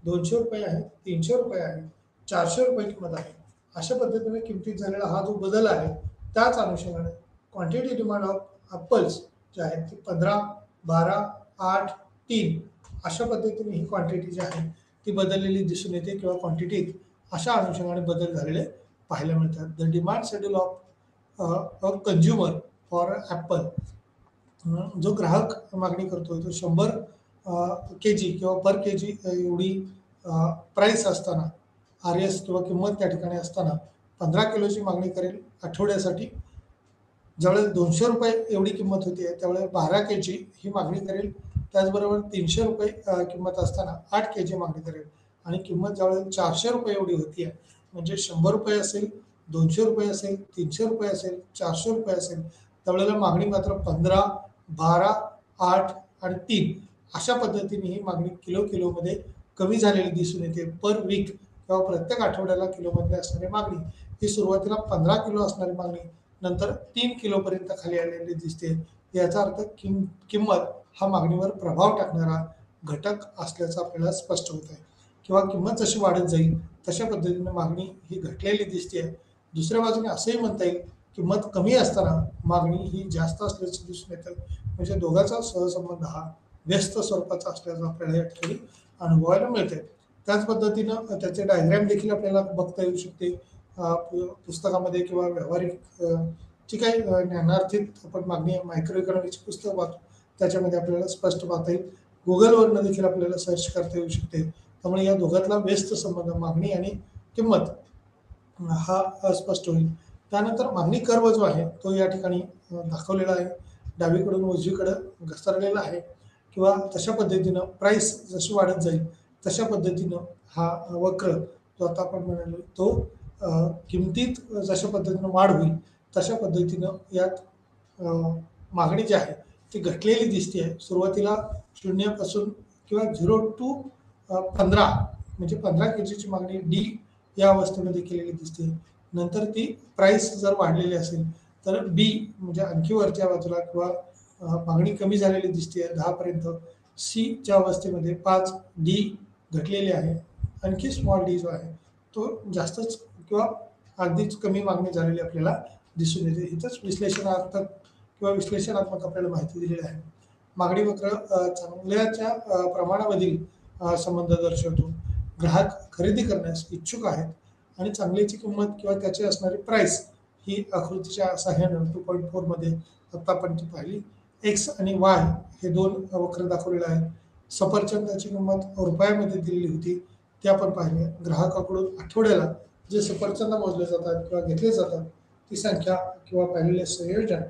200 रुपये आहे, 300 रुपये आहे, 400 रुपये किंमत आहे, अशा पद्धतीने किमतीत झालेला हा जो बदल आहे त्याच अनुषंगाने क्वांटिटी डिमांड ऑफ ॲपल्स जे आहे ती 15, 12, 8, 3 अशा पद्धतीने ही क्वांटिटी जी आहे ती बदललेली दिसून येते किंवा क्वांटिटीत अशा अनुषंगाने बदल झालेले पाहायला मिळतात. The demand schedule of consumer for Apple जो ग्राहक मागणी करतो तो 100 के जी किंवा पर के जी एवढी प्राईस असताना आर एस किंवा किंमत त्या ठिकाणी असताना 15 किलोची मागणी करेल आठवड्यासाठी. ज्यावेळेस 200 रुपये एवढी किंमत होती आहे त्यावेळेस 12 के जी ही मागणी करेल. त्याचबरोबर 300 रुपये किंमत असताना 8 के जी मागणी करेल आणि किंमत ज्यावेळेस 400 रुपये एवढी होती आहे म्हणजे 100 रुपये असेल, 200 रुपये असेल, 300 रुपये असेल, 400 रुपये असेल त्यावेळेला मागणी मात्र 15, 12, 8 आणि 3 अशा पद्धतीने ही मागणी किलोमध्ये कमी झालेली दिसून येते. पर वीक किंवा प्रत्येक आठवड्याला किलोमध्ये असणारी मागणी ही सुरुवातीला 15 किलो असणारी मागणी नंतर 3 किलोपर्यंत खाली आलेली दिसते. याचा अर्थ किंमत हा मागणीवर प्रभाव टाकणारा घटक असल्याचं आपल्याला स्पष्ट होत आहे किंवा किंमत जशी वाढत जाईल तशा पद्धतीने मागणी ही घटलेली दिसते. दुसऱ्या बाजूने असंही म्हणता येईल किंमत कमी असताना मागणी ही जास्त असल्याचं दिसून येतं म्हणजे दोघांचा सहसंबंध हा व्यस्त स्वरूपाचा असल्याचं आपल्याला या ठिकाणी अनुभवायला मिळते. त्याच पद्धतीनं त्याचे डायग्रॅम देखील आपल्याला बघता येऊ शकते पुस्तकामध्ये किंवा व्यावहारिक जी काही ज्ञानार्थित आपण मागणी मायक्रो इकॉनॉमिक्सची पुस्तक वाचतो त्याच्यामध्ये आपल्याला स्पष्ट पाहता येईल. गुगलवरनं देखील आपल्याला सर्च करता येऊ शकते. त्यामुळे या दोघातला व्यस्त संबंध मागणी आणि किंमत हा स्पष्ट होईल. त्यानंतर मागणी कर्व जो आहे तो या ठिकाणी दाखवलेला आहे. डावीकडून उजवीकडं घसरलेला आहे किंवा तशा पद्धतीनं प्राईस जशी वाढत जाईल तशा पद्धतीनं हा वक्र जो आता आपण म्हणालो तो किमतीत जशा पद्धतीनं वाढ होईल तशा पद्धतीनं यात मागणी जी आहे ती घटलेली दिसते आहे. सुरुवातीला 0 पासून किंवा 0 to 15 म्हणजे 15 के जीची मागणी डी या अवस्थेमध्ये केलेली दिसते. नंतर ती प्राईस जर वाढलेली असेल तर बी म्हणजे आणखी वरच्या बाजूला किंवा मागणी कमी झालेली दिसते 10 पर्यंत. सीच्या अवस्थेमध्ये 5 डी घटलेली आहे. आणखी स्मॉल डी जो आहे तो जास्तच किंवा अगदीच कमी मागणी झालेली आपल्याला दिसून येते. इथंच विश्लेषणात्मक किंवा विश्लेषणात्मक आपल्याला माहिती दिलेली आहे. मागणी वक्र चांगल्याच्या प्रमाणामधील संबंध दर्शवतो. ग्राहक खरेदी करण्यास इच्छुक आहेत आणि चांगल्याची किंमत किंवा त्याची असणारी प्राईस ही आकृतीच्या सहाय्यानं 2.4 मध्ये आता आपण ती पाहिली. एक्स आणि वाय हे दोन वक्र दाखवलेले आहेत. सफरचंदाची किंमत रुपयामध्ये दिलेली होती ते आपण पाहिले. ग्राहकाकडून आठवड्याला जे सफरचंद मोजले जातात किंवा घेतले जातात ती संख्या किंवा पाहिलेले संयोजन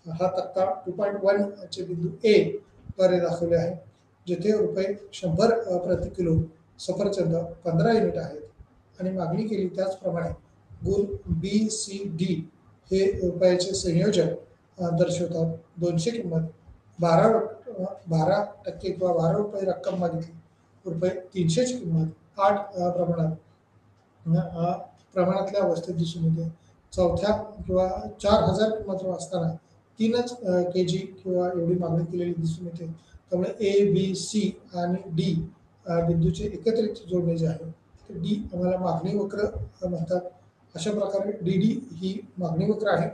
हा तक्ता 2.1 चे बिंदू ए द्वारे दाखवले आहे. जिथे रुपये 100 प्रति किलो सफरचंद 15 युनिट आहेत आणि मागणी केली त्याचप्रमाणे गुण बी सी डी हे रुपयाचे संयोजन दर्शवतात. 200 किंमत 12% किंवा 12 रुपये रक्कम मागितली. रुपये 300ची किंमत 8 प्रमाणातल्या अवस्थेत दिसून येते. चौथ्या किंवा 4000 किंमत असताना 3च के जी किंवा एवढी मागणी केलेली दिसून येते. त्यामुळे ए बी सी आणि डी बिंदूचे एकत्रित जोडणे जे आहे ते डी आम्हाला मागणी वक्र म्हणतात. अशा प्रकारे डी डी ही मागणी वक्र आहे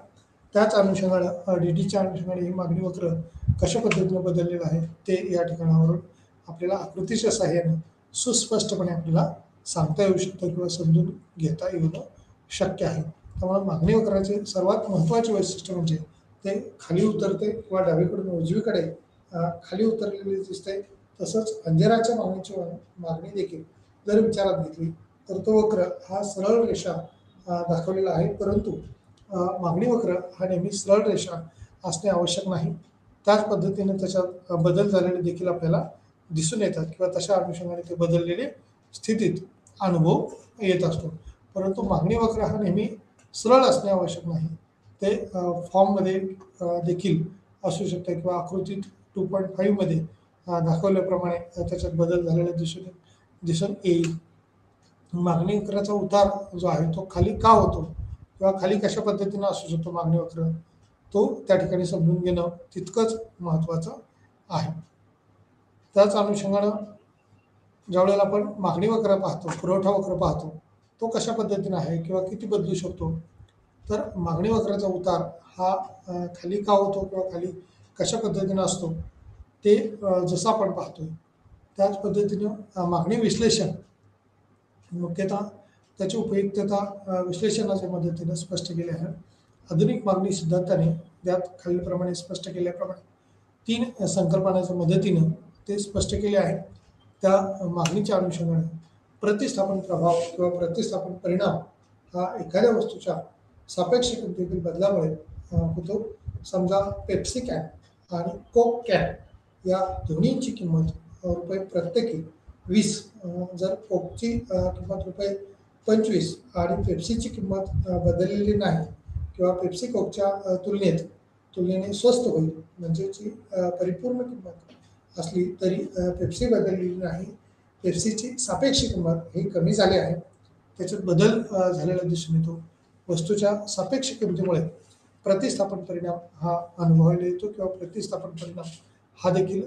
त्याच अनुषंगाने डी-डीच्या अनुषंगाने ही मागणी वक्र कशा पद्धतीने बदललेलं आहे ते या ठिकाणावरून आपल्याला आकृतीच्या सहाय्याने सुस्पष्टपणे आपल्याला सांगता येऊ शकतं किंवा समजून घेता येणं शक्य आहे. त्यामुळे मागणी वक्राचे सर्वात महत्त्वाचे वैशिष्ट्य म्हणजे ते खाली उतरते किंवा डावीकडून उजवीकडे खाली उतरलेले दिसते. तसंच अंजनाच्या मागणीची मागणी देखील जर विचारात घेतली तर तो वक्र हा सरळ रेषा दाखवलेला आहे, परंतु मागणी वक्र हा नेहमी सरळ रेषा असणे आवश्यक नाही. त्याच पद्धतीने त्याच्यात बदल झालेले देखील आपल्याला दिसून येतात किंवा तशा अनुषंगाने ते बदललेले स्थितीत अनुभव येत असतो. परंतु मागणी वक्र हा नेहमी सरळ असणे आवश्यक नाही. ते फॉर्ममध्ये देखील असू शकते किंवा आकृतीत 2.5 मध्ये दाखवल्याप्रमाणे त्याच्यात बदल झालेला दिसून येईल. मागणी वक्राचा उतार जो आहे तो खाली का होतो किंवा खाली कशा पद्धतीने असू शकतो मागणी वक्र, तो त्या ठिकाणी समजून घेणं तितकंच महत्त्वाचं आहे. त्याच अनुषंगानं ज्यावेळेला आपण मागणी वक्र पाहतो, पुरवठा वक्र पाहतो, तो कशा पद्धतीने आहे किंवा किती बदलू शकतो, तर मागणी वक्राचा उतार हा खाली का होतो किंवा खाली कशा पद्धतीने असतो ते जसं आपण पाहतोय त्याच पद्धतीनं मागणी विश्लेषण मुख्यतः त्याची उपयुक्तता विश्लेषणाच्या मदतीने स्पष्ट केली आहे. आधुनिक मागणी सिद्धांताने त्यात खालीलप्रमाणे स्पष्ट केल्याप्रमाणे 3 संकल्पनांच्या मदतीनं ते स्पष्ट केले आहे. त्या मागणीच्या अनुषंगाने प्रतिस्थापन प्रभाव किंवा प्रतिस्थापन परिणाम हा एखाद्या वस्तूच्या सापेक्ष किमतीतील बदलामुळे होतो. समजा पेप्सी कॅन आणि कोक कॅन या दोन्हींची किंमत रुपये प्रत्येकी 20, जर कोकची किंमत रुपये 25 आणि पेप्सीची किंमत बदललेली नाही किंवा पेप्सी कोकच्या तुलनेने स्वस्त होईल म्हणजे जी परिपूर्ण किंमत असली तरी पेप्सी बदललेली नाही, पेप्सीची सापेक्ष किंमत ही कमी झाली आहे, त्याच्यात बदल झालेला दिसून येतो. वस्तूच्या सापेक्ष किमतीमुळे प्रतिस्थापन परिणाम हा अनुभवायला येतो किंवा प्रतिस्थापन परिणाम हा देखील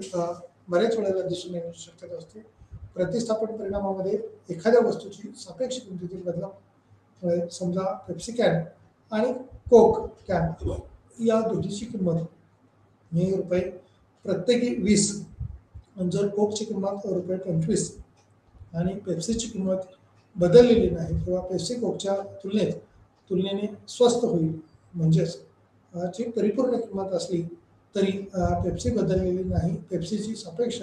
बऱ्याच वेळेला दिसून येण्याची शक्यता असते. प्रतिस्थापन परिणामामध्ये एखाद्या वस्तूची सापेक्ष किमतीतील बदलामुळे समजा पेप्सी कॅन आणि कोक कॅन या दोन्हीची किंमत ही रुपये प्रत्येकी 20, जर कोकची किंमत रुपये 25 आणि पेप्सीची किंमत बदललेली नाही किंवा पेप्सी कोकच्या तुलनेने स्वस्त होईल म्हणजेच जी परिपूर्ण किंमत असली तरी पेप्सी बदललेली नाही, पेप्सीची सापेक्ष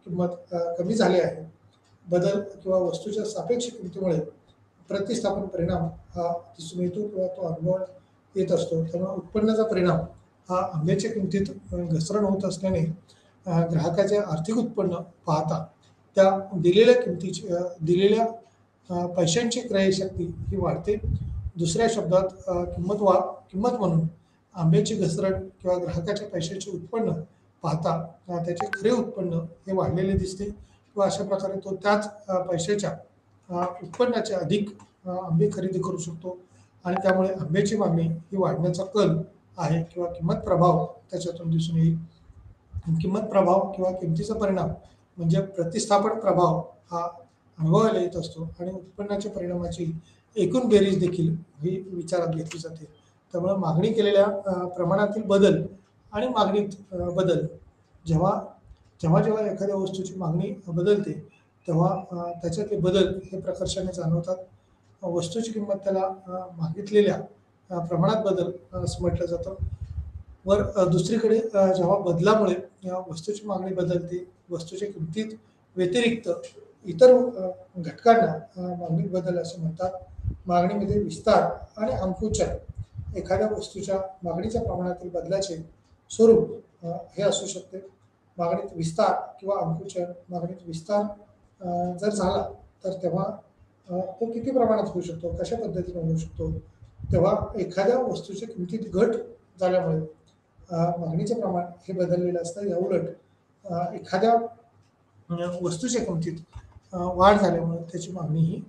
किंमत कमी झाली आहे. बदल किंवा वस्तूच्या सापेक्ष किमतीमुळे प्रतिस्थापन परिणाम हा दिसून येतो किंवा तो अनुभवात येत असतो. त्यामुळे उत्पन्नाचा परिणाम हा आंब्याच्या किमतीत घसरण होत असल्याने ग्राहकाचे आर्थिक उत्पन्न पाहता त्या दिलेल्या पैशांची क्रयशक्ती ही वाढते. दुसऱ्या शब्दात किंमत म्हणून आंब्याची घसरण किंवा ग्राहकाच्या पैशाचे उत्पन्न पाहता त्याचे खरे उत्पन्न हे वाढलेले दिसते किंवा अशा प्रकारे तो त्याच पैशाच्या उत्पन्नाचे अधिक आंबे खरेदी करू शकतो आणि त्यामुळे आंब्याची मागणी ही वाढण्याचा कल आहे किंवा किंमत प्रभाव त्याच्यातून दिसून येईल. किंमत प्रभाव किंवा किमतीचा परिणाम म्हणजे प्रतिस्थापन प्रभाव हा अनुभवायला येत असतो आणि उत्पन्नाच्या परिणामाची एकूण बेरीज देखील ही विचारात घेतली जाते. त्यामुळे मागणी केलेल्या प्रमाणातील बदल आणि मागणीत बदल जेव्हा एखाद्या वस्तूची मागणी बदलते तेव्हा त्याच्यातले बदल हे प्रकर्षाने जाणवतात. वस्तूची किंमत त्याला मागितलेल्या प्रमाणात बदल असं म्हटलं जातं. दुसरीकडे जेव्हा बदलामुळे वस्तूची मागणी बदलते, वस्तूच्या किमतीत व्यतिरिक्त इतर घटकांना मागणीत बदल असे म्हणतात. मागणीमध्ये विस्तार आणि अंकुचन एखाद्या वस्तूच्या मागणीच्या प्रमाणातील बदलाचे स्वरूप हे असू शकते. मागणीत विस्तार किंवा अंकुचन, मागणीत विस्तार जर झाला तर तेव्हा तो किती प्रमाणात होऊ शकतो, कशा पद्धतीने होऊ शकतो, तेव्हा एखाद्या वस्तूच्या किमतीत घट झाल्यामुळे मागणीचे प्रमाण हे बदललेलं असतं. या उलट एखाद्या वस्तूच्या किमतीत वाढ झाल्यामुळे त्याची मागणी ही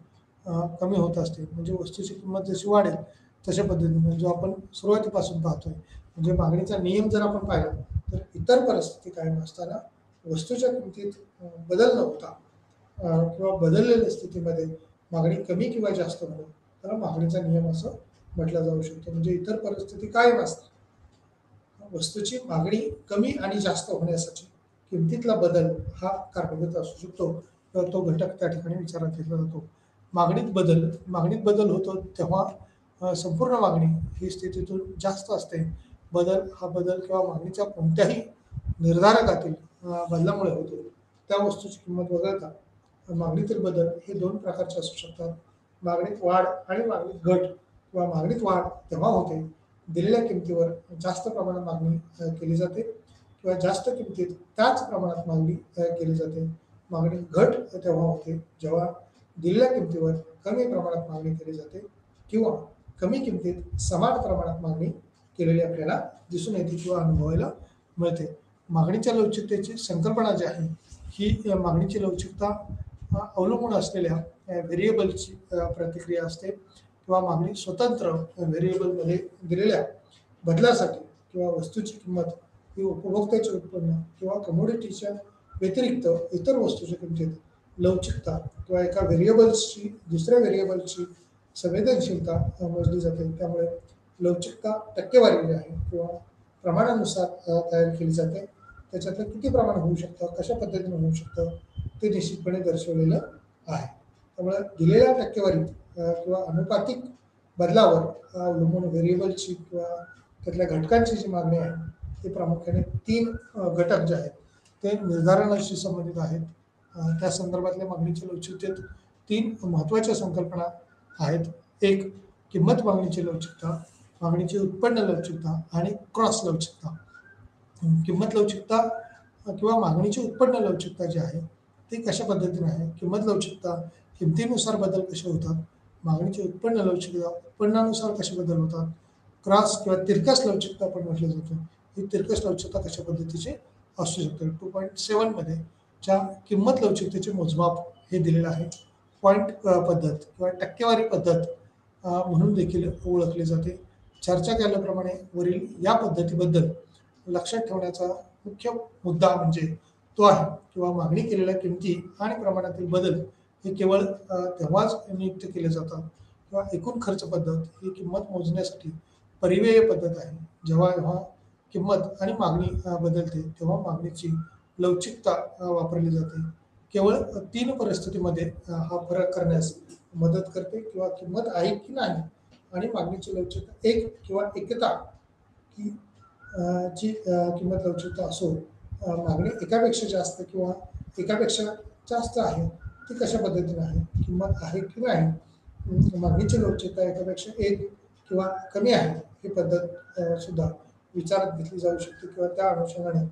कमी होत असते. म्हणजे वस्तूची किंमत जशी वाढेल तशा पद्धतीने जो आपण सुरुवातीपासून पाहतोय म्हणजे मागणीचा नियम जर आपण पाहिला तर इतर परिस्थिती कायम असताना वस्तूच्या किमतीत बदल न होता किंवा बदललेल्या स्थितीमध्ये मागणी कमी किंवा जास्त होणं त्याला मागणीचा नियम असं म्हटलं जाऊ शकतो. म्हणजे इतर परिस्थिती कायम असतात वस्तूची मागणी कमी आणि जास्त होण्यासाठी किमतीतला बदल हा कारणीभूत असू शकतो किंवा तो घटक त्या ठिकाणी विचारात घेतला जातो. मागणीत बदल होतो तेव्हा संपूर्ण मागणी ही स्थितीतून जास्त असते. बदल किंवा मागणीच्या कोणत्याही निर्धारकातील बदलामुळे होतो. त्या वस्तूची किंमत वगळता मागणीतील बदल हे दोन प्रकारचे असू शकतात. मागणीत वाढ आणि मागणीत घट किंवा मागणीत वाढ तेव्हा होते दिलेल्या किमतीवर जास्त प्रमाणात मागणी केली जाते किंवा जास्त किमतीत त्याच प्रमाणात मागणी केली जाते. मागणीत घट तेव्हा होते जेव्हा दिलेल्या किमतीवर कमी प्रमाणात मागणी केली जाते किंवा कमी किमतीत समान प्रमाणात मागणी केलेली आपल्याला दिसून येते किंवा अनुभवायला मिळते. मागणीच्या लवचिकतेची संकल्पना जी आहे ही मागणीची लवचिकता अवलंबून असलेल्या व्हेरिएबलची प्रतिक्रिया असते किंवा मागणी स्वतंत्र व्हेरिएबलमध्ये दिलेल्या बदलासाठी किंवा वस्तूची किंमत ही उपभोक्त्याचे उत्पन्न किंवा कमोडिटीच्या व्यतिरिक्त इतर वस्तूच्या किमतीत लवचिकता किंवा एका व्हेरिएबल्सची दुसऱ्या व्हेरिएबलची संवेदनशीलता मोजली जाते. त्यामुळे लवचिकता टक्केवारी जी आहे किंवा प्रमाणानुसार तयार केली जाते. त्याच्यातलं किती प्रमाण होऊ शकतं, कशा पद्धतीने होऊ शकतं ते निश्चितपणे दर्शवलेलं आहे. त्यामुळे दिलेल्या टक्केवारीत किंवा अनुपातिक बदलावर अवलंबून व्हेरिएबलची किंवा त्यातल्या घटकांची जी मागणी आहे ती प्रामुख्याने 3 घटक जे आहेत ते निर्धारणाशी संबंधित आहेत. त्या संदर्भातल्या मागणीच्या लवचिकतेत 3 महत्त्वाच्या संकल्पना आहेत. एक किंमत मागणीची लवचिकता, मागणीची उत्पन्न लवचिकता आणि क्रॉस लवचिकता. किंमत लवचिकता किंवा मागणीची उत्पन्न लवचिकता जी आहे ती कशा पद्धतीने आहे. किंमत लवचिकता किमतीनुसार बदल कसे होतात. मागणीची उत्पन्न लवचिकता उत्पन्नानुसार कसे बदल होतात. क्रॉस किंवा तिरकस लवचिकता पण म्हटलं जातं. ही तिरकस लवचिकता कशा पद्धतीची असू शकते. 2.7 मध्ये च्या किंमत लवचिकतेचे मोजमाप हे दिलेलं आहे. पॉईंट पद्धत किंवा टक्केवारी पद्धत म्हणून देखील ओळखले जाते. चर्चा केल्याप्रमाणे वरील या पद्धतीबद्दल लक्षात ठेवण्याचा मुख्य मुद्दा म्हणजे तो आहे किंवा मागणी केलेल्या किमती आणि प्रमाणातील बदल हे केवळ तेव्हाच नियुक्त केले जातात किंवा एकूण खर्च पद्धत ही किंमत मोजण्यासाठी परिमेय पद्धत आहे. जेव्हा जेव्हा किंमत आणि मागणी बदलते तेव्हा मागणीची लवचिकता वापरली जाते. केवळ 3 परिस्थितीमध्ये हा फरक करण्यास मदत करते किंवा किंमत आहे की नाही आणि मागणीची लवचिकता एक किंवा एकता की ची किंमत लवचिकता असो. मागणी एकापेक्षा जास्त किंवा एकापेक्षा जास्त आहे ती कशा पद्धतीने आहे. किंमत आहे की नाही. मागणीची लवचिकता एकापेक्षा एक किंवा कमी आहे ही पद्धत सुद्धा विचारात घेतली जाऊ शकते किंवा त्या अनुषंगाने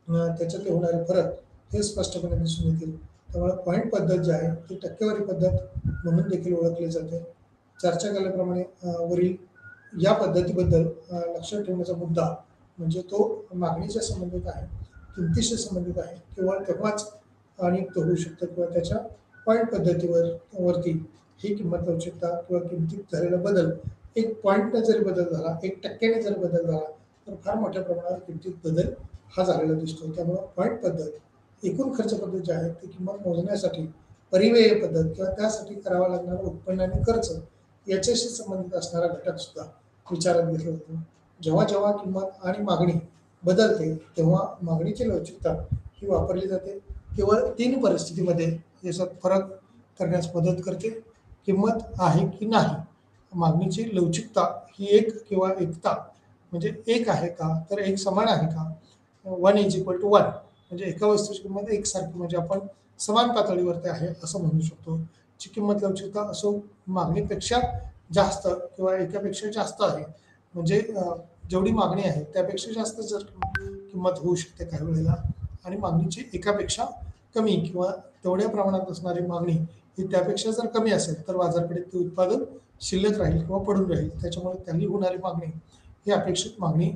त्याच्यातले होणारे फरक हे स्पष्टपणे दिसून येतील. त्यामुळे पॉईंट पद्धत जी आहे ती टक्केवारी पद्धत म्हणून देखील ओळखली जाते. चर्चा केल्याप्रमाणे वरील या पद्धतीबद्दल लक्षात ठेवण्याचा मुद्दा म्हणजे तो मागणीच्या संबंधित आहे, किमतीशी संबंधित आहे किंवा तेव्हाच नियुक्त होऊ शकतं किंवा त्याच्या पॉईंट वरती ही किंमत लवचिकता किंवा किमतीत झालेला बदल एक पॉईंटने जरी बदल झाला, 1% जरी बदल झाला तर फार मोठ्या प्रमाणावर किमतीत बदल हा झालेला दिसतो. त्यामुळं पॉईंट पद्धत एकूण खर्च पद्धत जी आहे ती किंमत मोजण्यासाठी परिमेय पद्धत किंवा त्यासाठी करावा लागणारा उत्पन्न आणि खर्च याच्याशी संबंधित असणारा घटक सुद्धा विचारात घेतला जातो. जेव्हा जेव्हा किंमत आणि मागणी बदलते तेव्हा मागणीची लवचिकता ही वापरली जाते. केवळ 3 परिस्थितीमध्ये याच्यात फरक करण्यास मदत करते. किंमत आहे की नाही, मागणीची लवचिकता ही एक किंवा एकता म्हणजे एक आहे का, तर एक समान आहे का. 1:1 म्हणजे एका वस्तूची किंमत एकसारखी म्हणजे आपण समान पातळीवरती आहे असं म्हणू शकतो. ची किंमत लवचिकता असो मागणीपेक्षा जास्त किंवा एकापेक्षा जास्त आहे म्हणजे जेवढी मागणी आहे त्यापेक्षा जास्त जर किंमत होऊ शकते काही वेळेला आणि मागणीची एकापेक्षा कमी किंवा तेवढ्या प्रमाणात असणारी मागणी ही त्यापेक्षा जर कमी असेल तर बाजारपेठेत ते उत्पादन शिल्लक राहील किंवा पडून राहील. त्याच्यामुळे त्यांनी होणारी मागणी ही अपेक्षित मागणी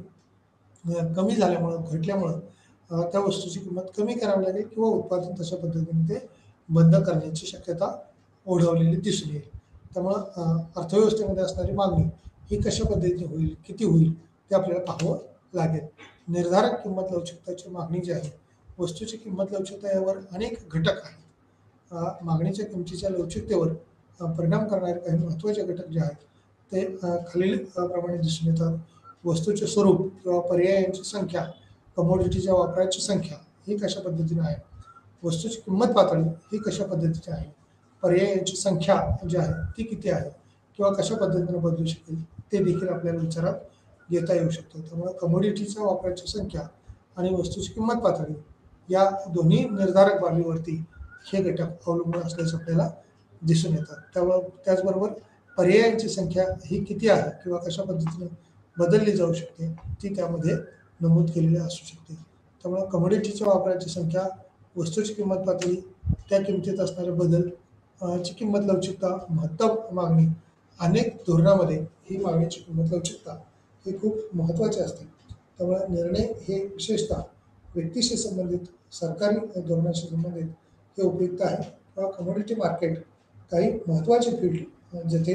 कमी झाल्यामुळं घटल्यामुळं त्या वस्तूची किंमत कमी करावी लागेल किंवा उत्पादन तशा पद्धतीने ते बंद करण्याची शक्यता ओढवलेली दिसून येईल. त्यामुळं अर्थव्यवस्थेमध्ये असणारी मागणी ही कशा पद्धतीने होईल, किती होईल ते आपल्याला पाहावं लागेल. निर्धारक किंमत लवचिकताची मागणी जी आहे, वस्तूची किंमत लवचिकता यावर अनेक घटक आहेत. मागणीच्या किमतीच्या लवचिकतेवर परिणाम करणारे काही महत्त्वाचे घटक जे आहेत ते खालील प्रमाणे दिसून येतात. वस्तूचे स्वरूप किंवा पर्यायांची संख्या, कमोडिटीच्या वापराची संख्या ही कशा पद्धतीने आहे, वस्तूची किंमत पातळी ही कशा पद्धतीची आहे, पर्यायांची संख्या जी आहे ती किती आहे किंवा कशा पद्धतीने बदलू शकेल ते देखील आपल्याला विचारात घेता येऊ शकतं. त्यामुळे कमोडिटीच्या वापराची संख्या आणि वस्तूची किंमत पातळी या दोन्ही निर्धारक बाबीवरती हे घटक अवलंबून असल्याचं आपल्याला दिसून येतात. त्याचबरोबर पर्यायांची संख्या ही किती आहे किंवा कशा पद्धतीने बदलली जाऊ शकते ती त्यामध्ये नमूद केलेली असू शकते. त्यामुळे कमोडिटीच्या वापराची संख्या, वस्तूची किंमत पातळी, त्या किमतीत असणारे बदल, ची किंमत लवचिकता, महत्तम मागणी. अनेक धोरणामध्ये ही मागणीची किंमत लवचिकता ही खूप महत्त्वाची असते. त्यामुळे निर्णय हे विशेषतः व्यक्तीशी संबंधित, सरकारी धोरणाशी संबंधित हे उपयुक्त आहे. किंवा कमोडिटी मार्केट काही महत्त्वाचे फील्ड जेथे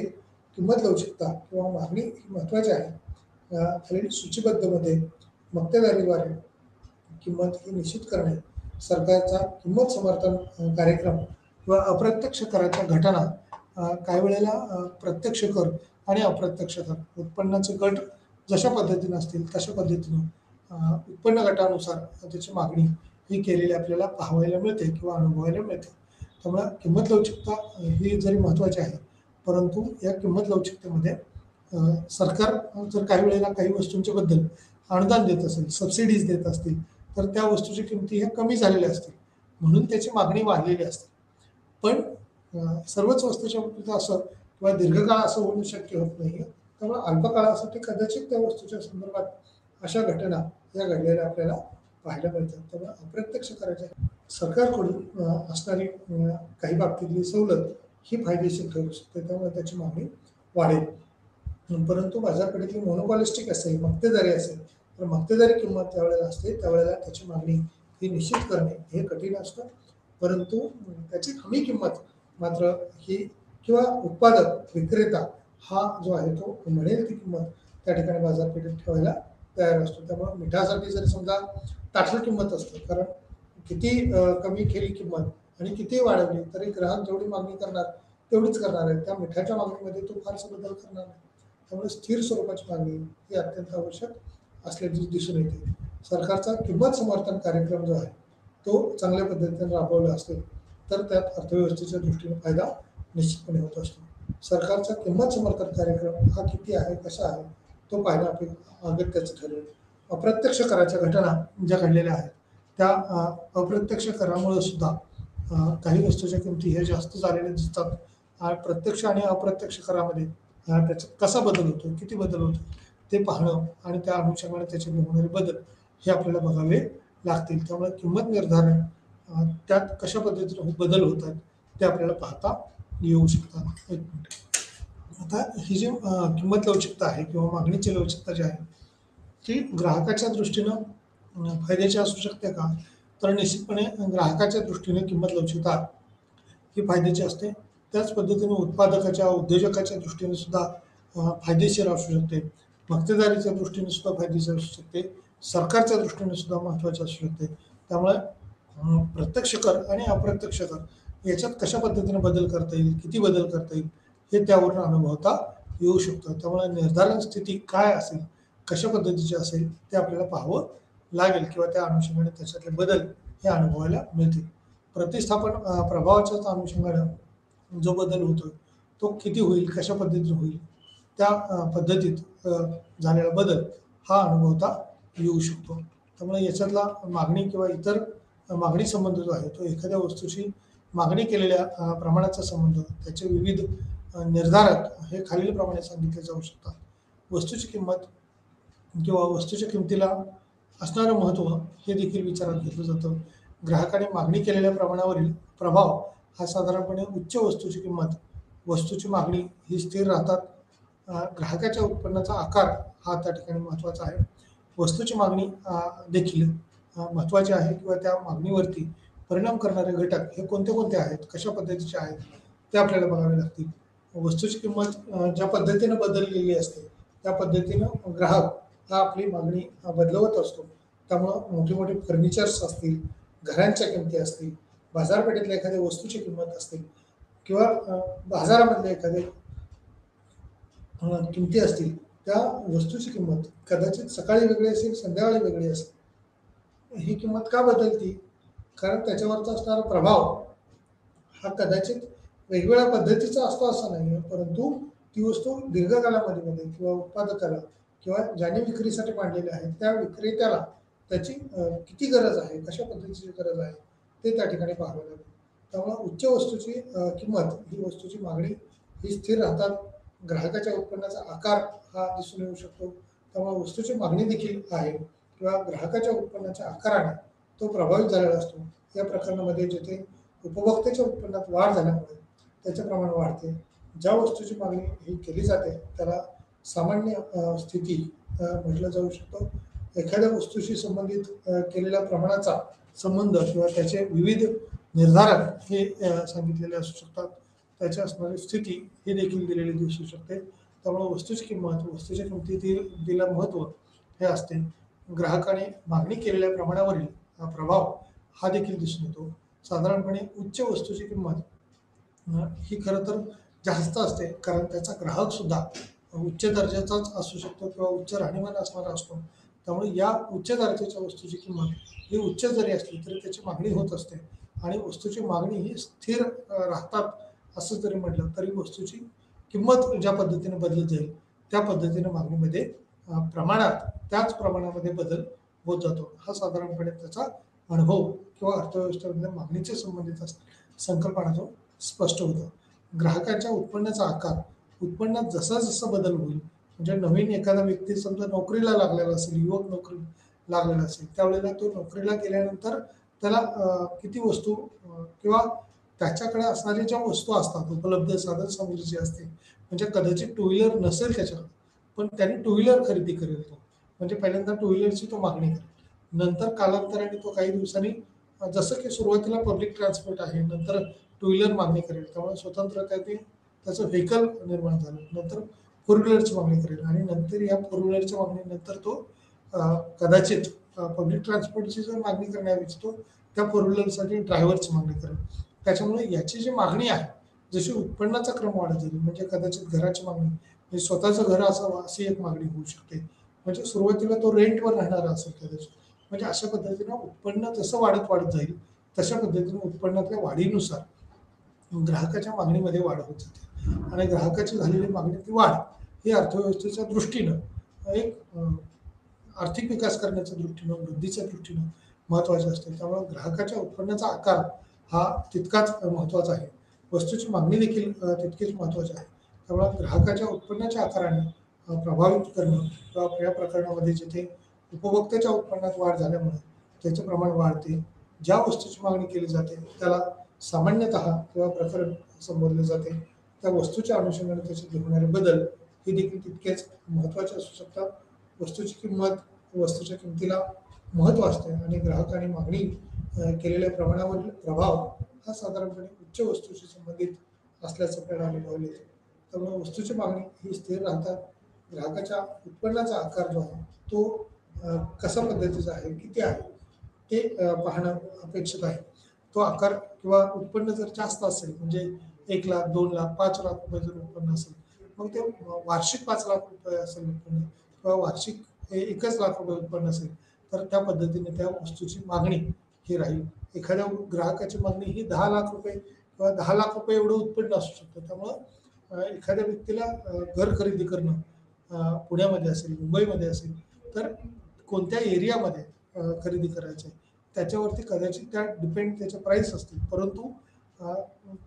किंमत लवचिकता किंवा मागणी ही महत्त्वाची आहे. खालील सूचीबद्धमध्ये मक्तेदारीद्वारे किंमत ही निश्चित करणे, सरकारचा किंमत समर्थन कार्यक्रम किंवा अप्रत्यक्ष कराच्या घटना, काही वेळेला प्रत्यक्ष कर आणि अप्रत्यक्ष कर उत्पन्नाचे गट जशा पद्धतीने असतील तशा पद्धतीनं उत्पन्न गटानुसार त्याची मागणी ही केलेली आपल्याला पाहायला मिळते किंवा अनुभवायला मिळते. त्यामुळे किंमत लवचिकता ही जरी महत्त्वाची आहे, परंतु या किंमत लवचिकतेमध्ये सरकार जर काही वेळेला काही वस्तूंच्या बद्दल अनुदान देत असेल, सबसिडीज देत असतील, तर त्या वस्तूची किमती ह्या कमी झालेल्या असतील, म्हणून त्याची मागणी वाढलेली असते. पण सर्वच वस्तूच्या बाबतीत असं किंवा दीर्घकाळ असं होणं शक्य होत नाही. त्यामुळे अल्पकाळासाठी कदाचित त्या वस्तूच्या संदर्भात अशा घटना या घडलेल्या आपल्याला पाहायला मिळतात. त्यामुळे अप्रत्यक्ष करायच्या सरकारकडून असणारी काही बाबतीतली सवलत ही फायदेशीर ठरू शकते. त्यामुळे त्याची मागणी वाढेल. परंतु बाजारपेठेतली मोनोपॉलिस्टिक असेल, मक्तेदारी असेल, तर मक्तेदारी किंमत त्यावेळेला असते, त्यावेळेला त्याची मागणी ही निश्चित करणे हे कठीण असतं. परंतु त्याची कमी किंमत मात्र ही किंवा उत्पादक विक्रेता हा जो आहे तो म्हणेल ती किंमत त्या ठिकाणी बाजारपेठेत ठेवायला तयार असतो. त्यामुळे मिठासाठी जरी समजा ताठर किंमत असते, कारण किती कमी केली किंमत आणि किती वाढवली तरी ग्राहक जेवढी मागणी करणार तेवढीच करणार आहे. त्या मिठाच्या मागणीमध्ये तो फारसा बदल करणार नाही. त्यामुळे स्थिर स्वरूपाची मागणी ही अत्यंत आवश्यक असल्याची दिसून येते. सरकारचा किंमत समर्थन कार्यक्रम जो आहे तो चांगल्या पद्धतीने राबवला असेल तर त्यात अर्थव्यवस्थेच्या दृष्टीने फायदा निश्चितपणे होत असतो. सरकारचा किंमत समर्थन कार्यक्रम हा किती आहे, कसा आहे तो पाहणं अगत्याचं ठरेल. अप्रत्यक्ष कराच्या घटना ज्या घडलेल्या आहेत त्या अप्रत्यक्ष करामुळे सुद्धा काही वस्तूच्या किमती हे जास्त झालेल्या दिसतात. प्रत्यक्ष आणि अप्रत्यक्ष करामध्ये त्याचा कसा बदल होतो, किती बदल होतो ते पाहणं आणि त्या अनुषंगाने त्याचे होणारे बदल हे आपल्याला बघावे लागतील. त्यामुळे किंमत निर्धारण त्यात कशा पद्धतीने बदल होतात ते आपल्याला पाहता येऊ शकतात. एक मिनिट. आता ही जी किंमत लवचिकता आहे किंवा मागणीची लवचिकता जी आहे ती ग्राहकाच्या दृष्टीनं फायद्याची असू शकते का, तर निश्चितपणे ग्राहकाच्या दृष्टीने किंमत लवचिकता ही फायद्याची असते. त्याच पद्धतीने उत्पादकाच्या, उद्योजकाच्या दृष्टीने सुद्धा फायदेशीर असू शकते. मक्तेदारीच्या दृष्टीने सुद्धा फायदेशीर असू शकते. सरकारच्या दृष्टीने सुद्धा महत्त्वाचे असू शकते. त्यामुळे प्रत्यक्ष कर आणि अप्रत्यक्ष कर याच्यात कशा पद्धतीने बदल करता येईल, किती बदल करता येईल हे त्यावरून अनुभवता येऊ शकतं. त्यामुळे निर्धारण स्थिती काय असेल, कशा पद्धतीची असेल ते आपल्याला पाहावं लागेल किंवा त्या अनुषंगाने त्याच्यातले बदल हे अनुभवायला मिळतील. प्रतिस्थापन प्रभावाच्याच अनुषंगाने जो बदल होतो तो किती होईल, कशा पद्धतीने होईल, त्या पद्धतीत झालेला बदल हा अनुभवता येऊ शकतो. त्यामुळे याच्यातला मागणी किंवा इतर मागणी संबंध जो आहे तो एखाद्या वस्तूशी मागणी केलेल्या प्रमाणाचा संबंध, त्याचे विविध निर्धारक हे खालीलप्रमाणे सांगितले जाऊ शकतात. वस्तूची किंमत किंवा वस्तूच्या किमतीला असणारं महत्त्व हे देखील विचारात घेतलं जातं. ग्राहकाने मागणी केलेल्या प्रमाणावरील प्रभाव हा साधारणपणे उच्च वस्तूची किंमत, वस्तूची मागणी ही स्थिर राहतात. ग्राहकाच्या उत्पन्नाचा आकार हा त्या ठिकाणी महत्त्वाचा आहे. वस्तूची मागणी देखील महत्त्वाची आहे किंवा त्या मागणीवरती परिणाम करणारे घटक हे कोणते कोणते आहेत, कशा पद्धतीचे आहेत ते आपल्याला बघावे लागतील. वस्तूची किंमत ज्या पद्धतीनं बदललेली असते त्या पद्धतीनं ग्राहक हा आपली मागणी बदलवत असतो. त्यामुळं मोठी मोठी फर्निचर्स असतील, घरांच्या किमती असतील, बाजारपेठेतल्या एखाद्या वस्तूची किंमत असतील किंवा बाजारामधले एखादे किमती असतील त्या वस्तूची किंमत कदाचित सकाळी वेगळी असेल, संध्याकाळी वेगळी असेल. ही किंमत का बदलती? कारण त्याच्यावरचा असणारा प्रभाव हा कदाचित वेगवेगळ्या पद्धतीचा असतो असं नाही, परंतु ती वस्तू दीर्घकालामध्ये किंवा उत्पादकाला किंवा ज्याने विक्रीसाठी मांडलेले आहे त्या विक्रेत्याला त्याची किती गरज आहे, कशा पद्धतीची गरज आहे ते त्या ठिकाणी पाहावं लागेल. त्यामुळे उच्च वस्तूची किंमत ही वस्तूची मागणी ही स्थिर राहतात. ग्राहकाच्या उत्पन्नाचा आकार हा दिसून येऊ शकतो. त्यामुळे वस्तूची मागणी देखील आहे किंवा ग्राहकाच्या उत्पन्नाच्या आकाराने तो प्रभावित झालेला असतो. या प्रकरणामध्ये जिथे उपभोक्त्याच्या उत्पन्नात वाढ झाल्यामुळे त्याचे प्रमाण वाढते. ज्या वस्तूची मागणी ही केली जाते त्याला सामान्य स्थिती म्हटलं जाऊ शकतो. एखाद्या वस्तूशी संबंधित केलेल्या प्रमाणाचा संबंध किंवा त्याचे विविध निर्धारक हे सांगितलेले असू शकतात. त्याची असणारी स्थिती ही देखील दिलेली दिसू शकते. त्यामुळे वस्तूची किंमत, वस्तूच्या किमतीतील दिला महत्त्व हे असते. ग्राहकाने मागणी केलेल्या प्रमाणावरील प्रभाव हा देखील दिसून येतो. साधारणपणे उच्च वस्तूची किंमत ही खरं तर जास्त असते, कारण त्याचा ग्राहक सुद्धा उच्च दर्जाचाच असू शकतो किंवा उच्च राहणीमान असणारा असतो. त्यामुळे या उच्च दर्जाच्या वस्तूची किंमत ही उच्च जरी असली तरी त्याची मागणी होत असते आणि वस्तूची मागणी ही स्थिर राहतात असं जरी म्हटलं तरी वस्तूची किंमत ज्या पद्धतीने बदलत जाईल त्या पद्धतीने मागणीमध्ये प्रमाणात त्याच प्रमाणामध्ये बदल होत जातो. हा साधारणपणे त्याचा अनुभव किंवा अर्थव्यवस्थेमध्ये मागणीचे संबंधित संकल्पना जो स्पष्ट होतो. ग्राहकांच्या उत्पन्नाचा आकार, उत्पन्नात जसा जसा बदल होईल, म्हणजे नवीन एखादा व्यक्ती समजा नोकरीला लागलेला असेल, युवक नोकरी लागलेला असेल, त्यावेळेला तो नोकरीला गेल्यानंतर त्याला किती वस्तू किंवा त्याच्याकडे असणाऱ्या ज्या वस्तू असतात, उपलब्ध साधन सामग्री जी असते, म्हणजे कदाचित टू व्हीलर नसेल त्याच्याकडे, पण त्याने टू व्हीलर खरेदी करेल तो. म्हणजे पहिल्यांदा टू व्हीलरची तो मागणी करेल. नंतर कालांतराने तो काही दिवसांनी जसं की सुरुवातीला पब्लिक ट्रान्सपोर्ट आहे, नंतर टू व्हीलर मागणी करेल. त्यामुळे स्वतंत्र त्याचं व्हेकल निर्माण झालं. नंतर फोर व्हीलरची मागणी करेल आणि नंतर या फोर व्हीलरच्या मागणीनंतर तो कदाचित पब्लिक ट्रान्सपोर्टची जर मागणी करण्याऐवजी तो त्या फोर व्हीलरसाठी ड्रायव्हरची मागणी करेल. त्याच्यामुळे याची जी मागणी आहे, जशी उत्पन्नाचा क्रम वाढत जाईल, म्हणजे कदाचित घराची मागणी, म्हणजे स्वतःचं घर असावं अशी एक मागणी होऊ शकते. म्हणजे सुरुवातीला तो रेंटवर राहणारा असेल कदाचित. म्हणजे अशा पद्धतीनं उत्पन्न जसं वाढत वाढत जाईल तशा पद्धतीने उत्पन्नातल्या वाढीनुसार ग्राहकाच्या मागणीमध्ये वाढ होत जाते आणि ग्राहकाची झालेली मागणीतली वाढ ही अर्थव्यवस्थेच्या दृष्टीनं एक आर्थिक विकास करण्याच्या दृष्टीनं, वृद्धीच्या दृष्टीनं महत्त्वाचे असते. त्यामुळे ग्राहकाच्या उत्पन्नाचा आकार हा तितकाच महत्त्वाचा आहे. वस्तूची मागणी देखील तितकीच महत्त्वाची आहे. त्यामुळे ग्राहकाच्या उत्पन्नाच्या आकाराने प्रभावित करणं किंवा या प्रकरणामध्ये जिथे उपभोक्त्याच्या उत्पन्नात वाढ झाल्यामुळे त्याचे प्रमाण वाढते. ज्या वस्तूची मागणी केली जाते त्याला सामान्यतः किंवा प्रकरण संबोधले जाते. त्या वस्तूच्या अनुषंगाने त्याच्यात होणारे बदल हे देखील तितकेच महत्त्वाचे असू शकतात. वस्तूची किंमत, वस्तूच्या किमतीला महत्त्व असते आणि ग्राहकाने मागणी केलेल्या प्रमाणावरील प्रभाव हा साधारणपणे उच्च वस्तूशी संबंधित असल्याचं आपल्याला अनुभवलं येते. त्यामुळे वस्तूची मागणी ही स्थिर राहतात. ग्राहकाच्या उत्पन्नाचा आकार जो आहे तो कशा पद्धतीचा आहे, किती आहे ते पाहणं अपेक्षित आहे. तो आकार किंवा उत्पन्न जर जास्त असेल, म्हणजे 1 लाख, 2 लाख, 5 लाख रुपये जर उत्पन्न असेल, मग ते वार्षिक 5 लाख रुपये असेल उत्पन्न किंवा वार्षिक 1च लाख रुपये उत्पन्न असेल, तर त्या पद्धतीने त्या वस्तूची मागणी ही राहील. एखाद्या ग्राहकाची मागणी ही 10 लाख रुपये किंवा 10 लाख रुपये एवढं उत्पन्न असू शकतं. त्यामुळं एखाद्या व्यक्तीला घर खरेदी करणं पुण्यामध्ये असेल, मुंबईमध्ये असेल, तर कोणत्या एरियामध्ये खरेदी करायचं आहे त्याच्यावरती कदाचित त्या डिपेंड त्याच्या प्राईस असतील. परंतु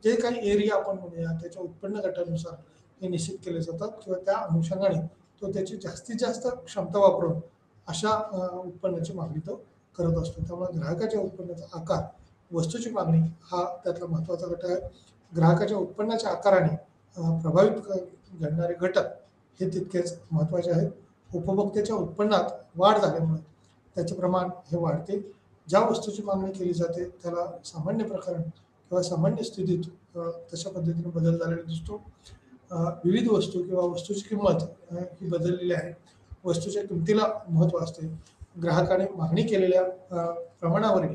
जे काही एरिया आपण म्हणूया त्याच्या उत्पन्न गटानुसार हे निश्चित केले जातात किंवा त्या अनुषंगाने तो त्याची जास्तीत जास्त क्षमता वापरून अशा उत्पन्नाची मागणी तो करत असतो. त्यामुळे ग्राहकाच्या उत्पन्नाचा आकार, वस्तूची मागणी हा त्यातला महत्त्वाचा घटक आहे. ग्राहकाच्या उत्पन्नाच्या आकाराने प्रभावित घडणारे घटक हे तितकेच महत्त्वाचे आहेत. उपभोक्त्याच्या उत्पन्नात वाढ झाल्यामुळे त्याचे प्रमाण हे वाढते. ज्या वस्तूची मागणी केली जाते त्याला सामान्य प्रकरण किंवा सामान्य स्थितीत तशा पद्धतीने बदल झालेला दिसतो. विविध वस्तू किंवा वस्तूची किंमत ही बदललेली आहे. वस्तूच्या किमतीला महत्त्व असते. ग्राहकाने मागणी केलेल्या प्रमाणावरील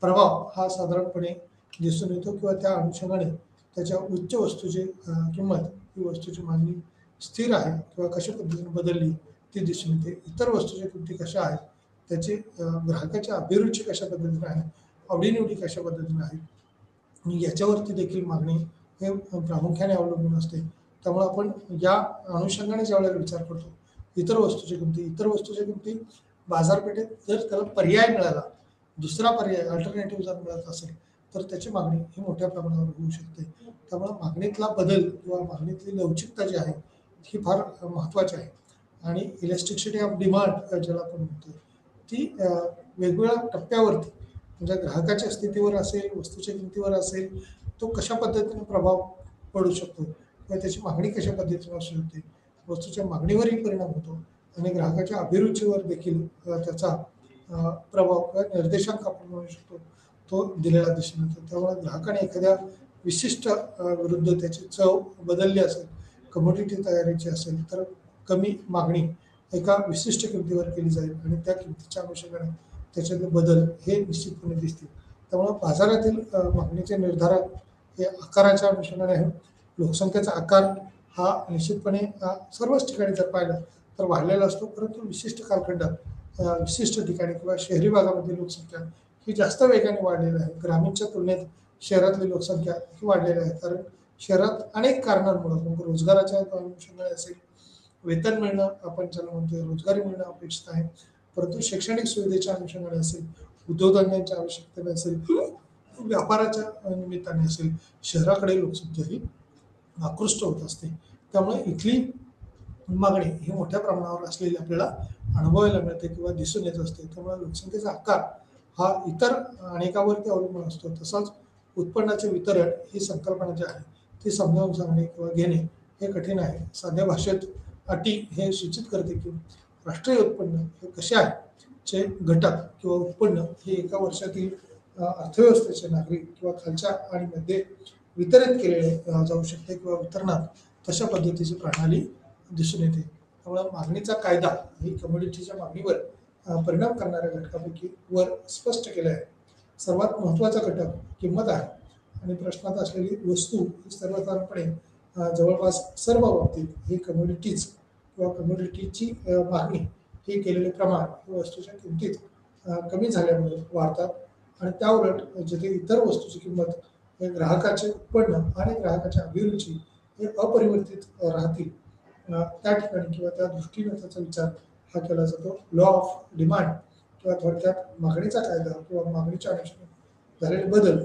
प्रभाव हा साधारणपणे दिसून येतो किंवा त्या अनुषंगाने त्याच्या उच्च वस्तूची किंमत ही वस्तूची मागणी स्थिर आहे किंवा कशा पद्धतीने बदलली ती दिसून येते. इतर वस्तूच्या किमती कशा आहेत, त्याची ग्राहकाच्या अभिरुची कशा पद्धतीने आहे, आवडीनिवडी कशा पद्धतीने आहेत आणि याच्यावरती देखील मागणी हे प्रामुख्याने अवलंबून असते. त्यामुळे आपण या अनुषंगाने ज्यावेळेला विचार करतो, इतर वस्तूच्या किमती बाजारपेठेत जर त्याला पर्याय मिळाला, दुसरा पर्याय अल्टरनेटिव्ह जर मिळत असेल, तर त्याची मागणी ही मोठ्या प्रमाणावर होऊ शकते. त्यामुळे मागणीतला बदल किंवा मागणीतली लवचिकता जी आहे, ही फार महत्त्वाची आहे आणि इलॅस्टिसिटी ऑफ डिमांड ज्याला आपण म्हणतो, ती वेगवेगळ्या टप्प्यावरती म्हणजे ग्राहकाच्या स्थितीवर असेल, वस्तूच्या किमतीवर असेल, तो कशा पद्धतीने प्रभाव पडू शकतो किंवा त्याची मागणी कशा पद्धतीने असू शकते, वस्तूच्या मागणीवरही परिणाम होतो आणि ग्राहकाच्या अभिरुचीवर देखील त्याचा प्रभाव किंवा निर्देशांक आपण म्हणू शकतो, तो दिलेला दिसून येतो. त्यामुळे ग्राहकाने एखाद्या विशिष्ट विरुद्ध त्याची चव बदलली असेल, कमोडिटी तयारीची असेल, तर कमी मागणी एका विशिष्ट किमतीवर केली जाईल आणि त्या किमतीच्या अनुषंगाने त्याच्यातले बदल हे निश्चितपणे दिसतील. त्यामुळे बाजारातील मागणीचे निर्धारक हे आकाराच्या अनुषंगाने आहे. लोकसंख्येचा आकार हा निश्चितपणे सर्वच ठिकाणी जर पाहिलं तर वाढलेला असतो, परंतु विशिष्ट कालखंडात विशिष्ट ठिकाणी किंवा शहरी भागामध्ये लोकसंख्या ही जास्त वेगाने वाढलेली आहे. ग्रामीणच्या तुलनेत शहरातली लोकसंख्या ही वाढलेली आहे, कारण शहरात अनेक कारणांमुळे मग रोजगाराच्या अनुषंगाने असेल, वेतन मिळणं आपण ज्याला म्हणतोय रोजगारी मिळणं अपेक्षित आहे, परंतु शैक्षणिक सुविधेच्या अनुषंगाने असेल, उद्योगधंद्यांच्या आवश्यकतेने असेल, व्यापाराच्या निमित्ताने असेल, शहराकडे लोकसंख्या ही आकृष्ट होत असते. त्यामुळे इथली मागणी ही मोठ्या प्रमाणावर असलेली आपल्याला अनुभवायला मिळते किंवा दिसून येत असते. त्यामुळे लोकसंख्येचा आकार हा इतर अनेकावरती अवलंबून असतो. तसंच उत्पन्नाचे वितरण ही संकल्पना जी आहे ती समजावून सांगणे किंवा घेणे हे कठीण आहे. साध्या भाषेत अटी हे सूचित करते की राष्ट्रीय उत्पन्न हे कसे आहे चे घटक किंवा उत्पन्न हे एका वर्षातील अर्थव्यवस्थेचे नागरिक किंवा खालच्या आणि मध्ये वितरित केलेले जाऊ शकते किंवा वितरणात तशा पद्धतीची प्रणाली दिसून येते. त्यामुळे मागणीचा कायदा ही कमोडिटीच्या मागणीवर परिणाम करणाऱ्या घटकापैकी वर स्पष्ट केले आहे. सर्वात महत्त्वाचा घटक किंमत आहे आणि प्रश्नात असलेली वस्तू ही सर्वसाधारणपणे जवळपास सर्व बाबतीत ही कमोडिटीज किंवा कमोडिटीची मागणी हे केलेले प्रमाण हे वस्तूच्या किमतीत कमी झाल्यामुळे वाढतात आणि त्याउलट जिथे इतर वस्तूची किंमत हे ग्राहकाचे उत्पन्न आणि ग्राहकाच्या अभिरुची हे अपरिवर्तित राहतील, त्या ठिकाणी किंवा त्या दृष्टीने त्याचा विचार हा केला जातो. लॉ ऑफ डिमांड किंवा थोडक्यात मागणीचा कायदा किंवा मागणीच्या अनुषंगाने झालेले बदल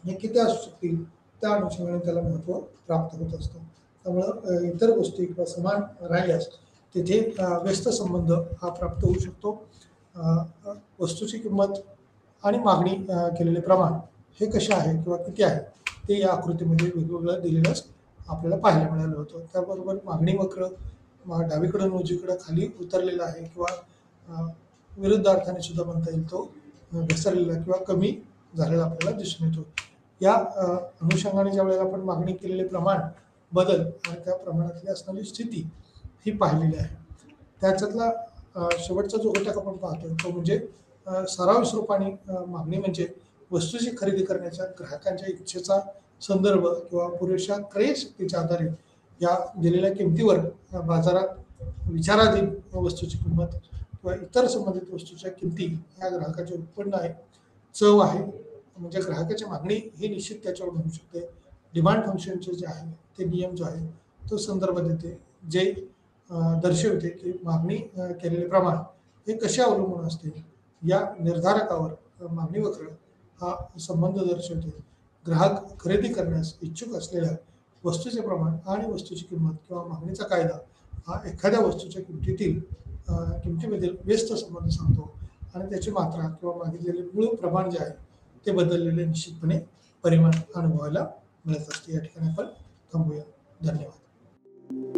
हे किती असू शकतील त्या अनुषंगाने त्याला महत्त्व प्राप्त होत असतं. त्यामुळं इतर गोष्टी किंवा समान राहिल्यास तिथे व्यस्त संबंध हा प्राप्त होऊ शकतो. वस्तूची किंमत आणि मागणी केलेले प्रमाण हे कसे आहे किंवा किती आहे ते या आकृतीमध्ये वेगवेगळं दिलेलंच आपल्याला पाहायला मिळालं होतं. त्याबरोबर मागणी वक्र डावीकडून उजवीकडे खाली उतरलेला आहे किंवा विरुद्ध अर्थाने सुद्धा म्हणता येईल, तो घसरलेला किंवा कमी झालेला आपल्याला दिसून येतो. या अनुषंगाने ज्या वेळेला आपण मागणी केलेले प्रमाण बदल आणि त्या प्रमाणातली असणारी स्थिती ही पाहिलेली आहे. त्याच्यातला शेवटचा जो घटक आपण पाहतो तो म्हणजे सराव स्वरूपाने मागणी म्हणजे वस्तूची खरेदी करण्याच्या ग्राहकांच्या इच्छेचा संदर्भ किंवा पुरेशा क्रय शक्तीच्या आधारे या दिलेल्या किमतीवर बाजारात विचाराधीन वस्तूची किंमत किंवा इतर संबंधित वस्तूच्या किमती या ग्राहकाचे उत्पन्न आहे, चव आहे, म्हणजे ग्राहकाची मागणी ही निश्चित त्याच्यावर होऊ शकते. डिमांड फंक्शनचे जे आहे ते नियम जो आहे तो संदर्भ देते, जे दर्शवते की मागणी केलेले प्रमाण हे कसे अवलंबून असते. या निर्धारकावर मागणी वक्र हा संबंध दर्शवते. ग्राहक खरेदी करण्यास इच्छुक असलेल्या वस्तूचे प्रमाण आणि वस्तूची किंमत किंवा मागणीचा कायदा हा एखाद्या वस्तूच्या किमतीमधील व्यस्त संबंध सांगतो आणि त्याची मात्रा किंवा मागितलेले मूळ प्रमाण जे आहे ते बदललेले निश्चितपणे परिमाण अनुभवायला मिळत असते. या ठिकाणी आपण थांबूया. धन्यवाद.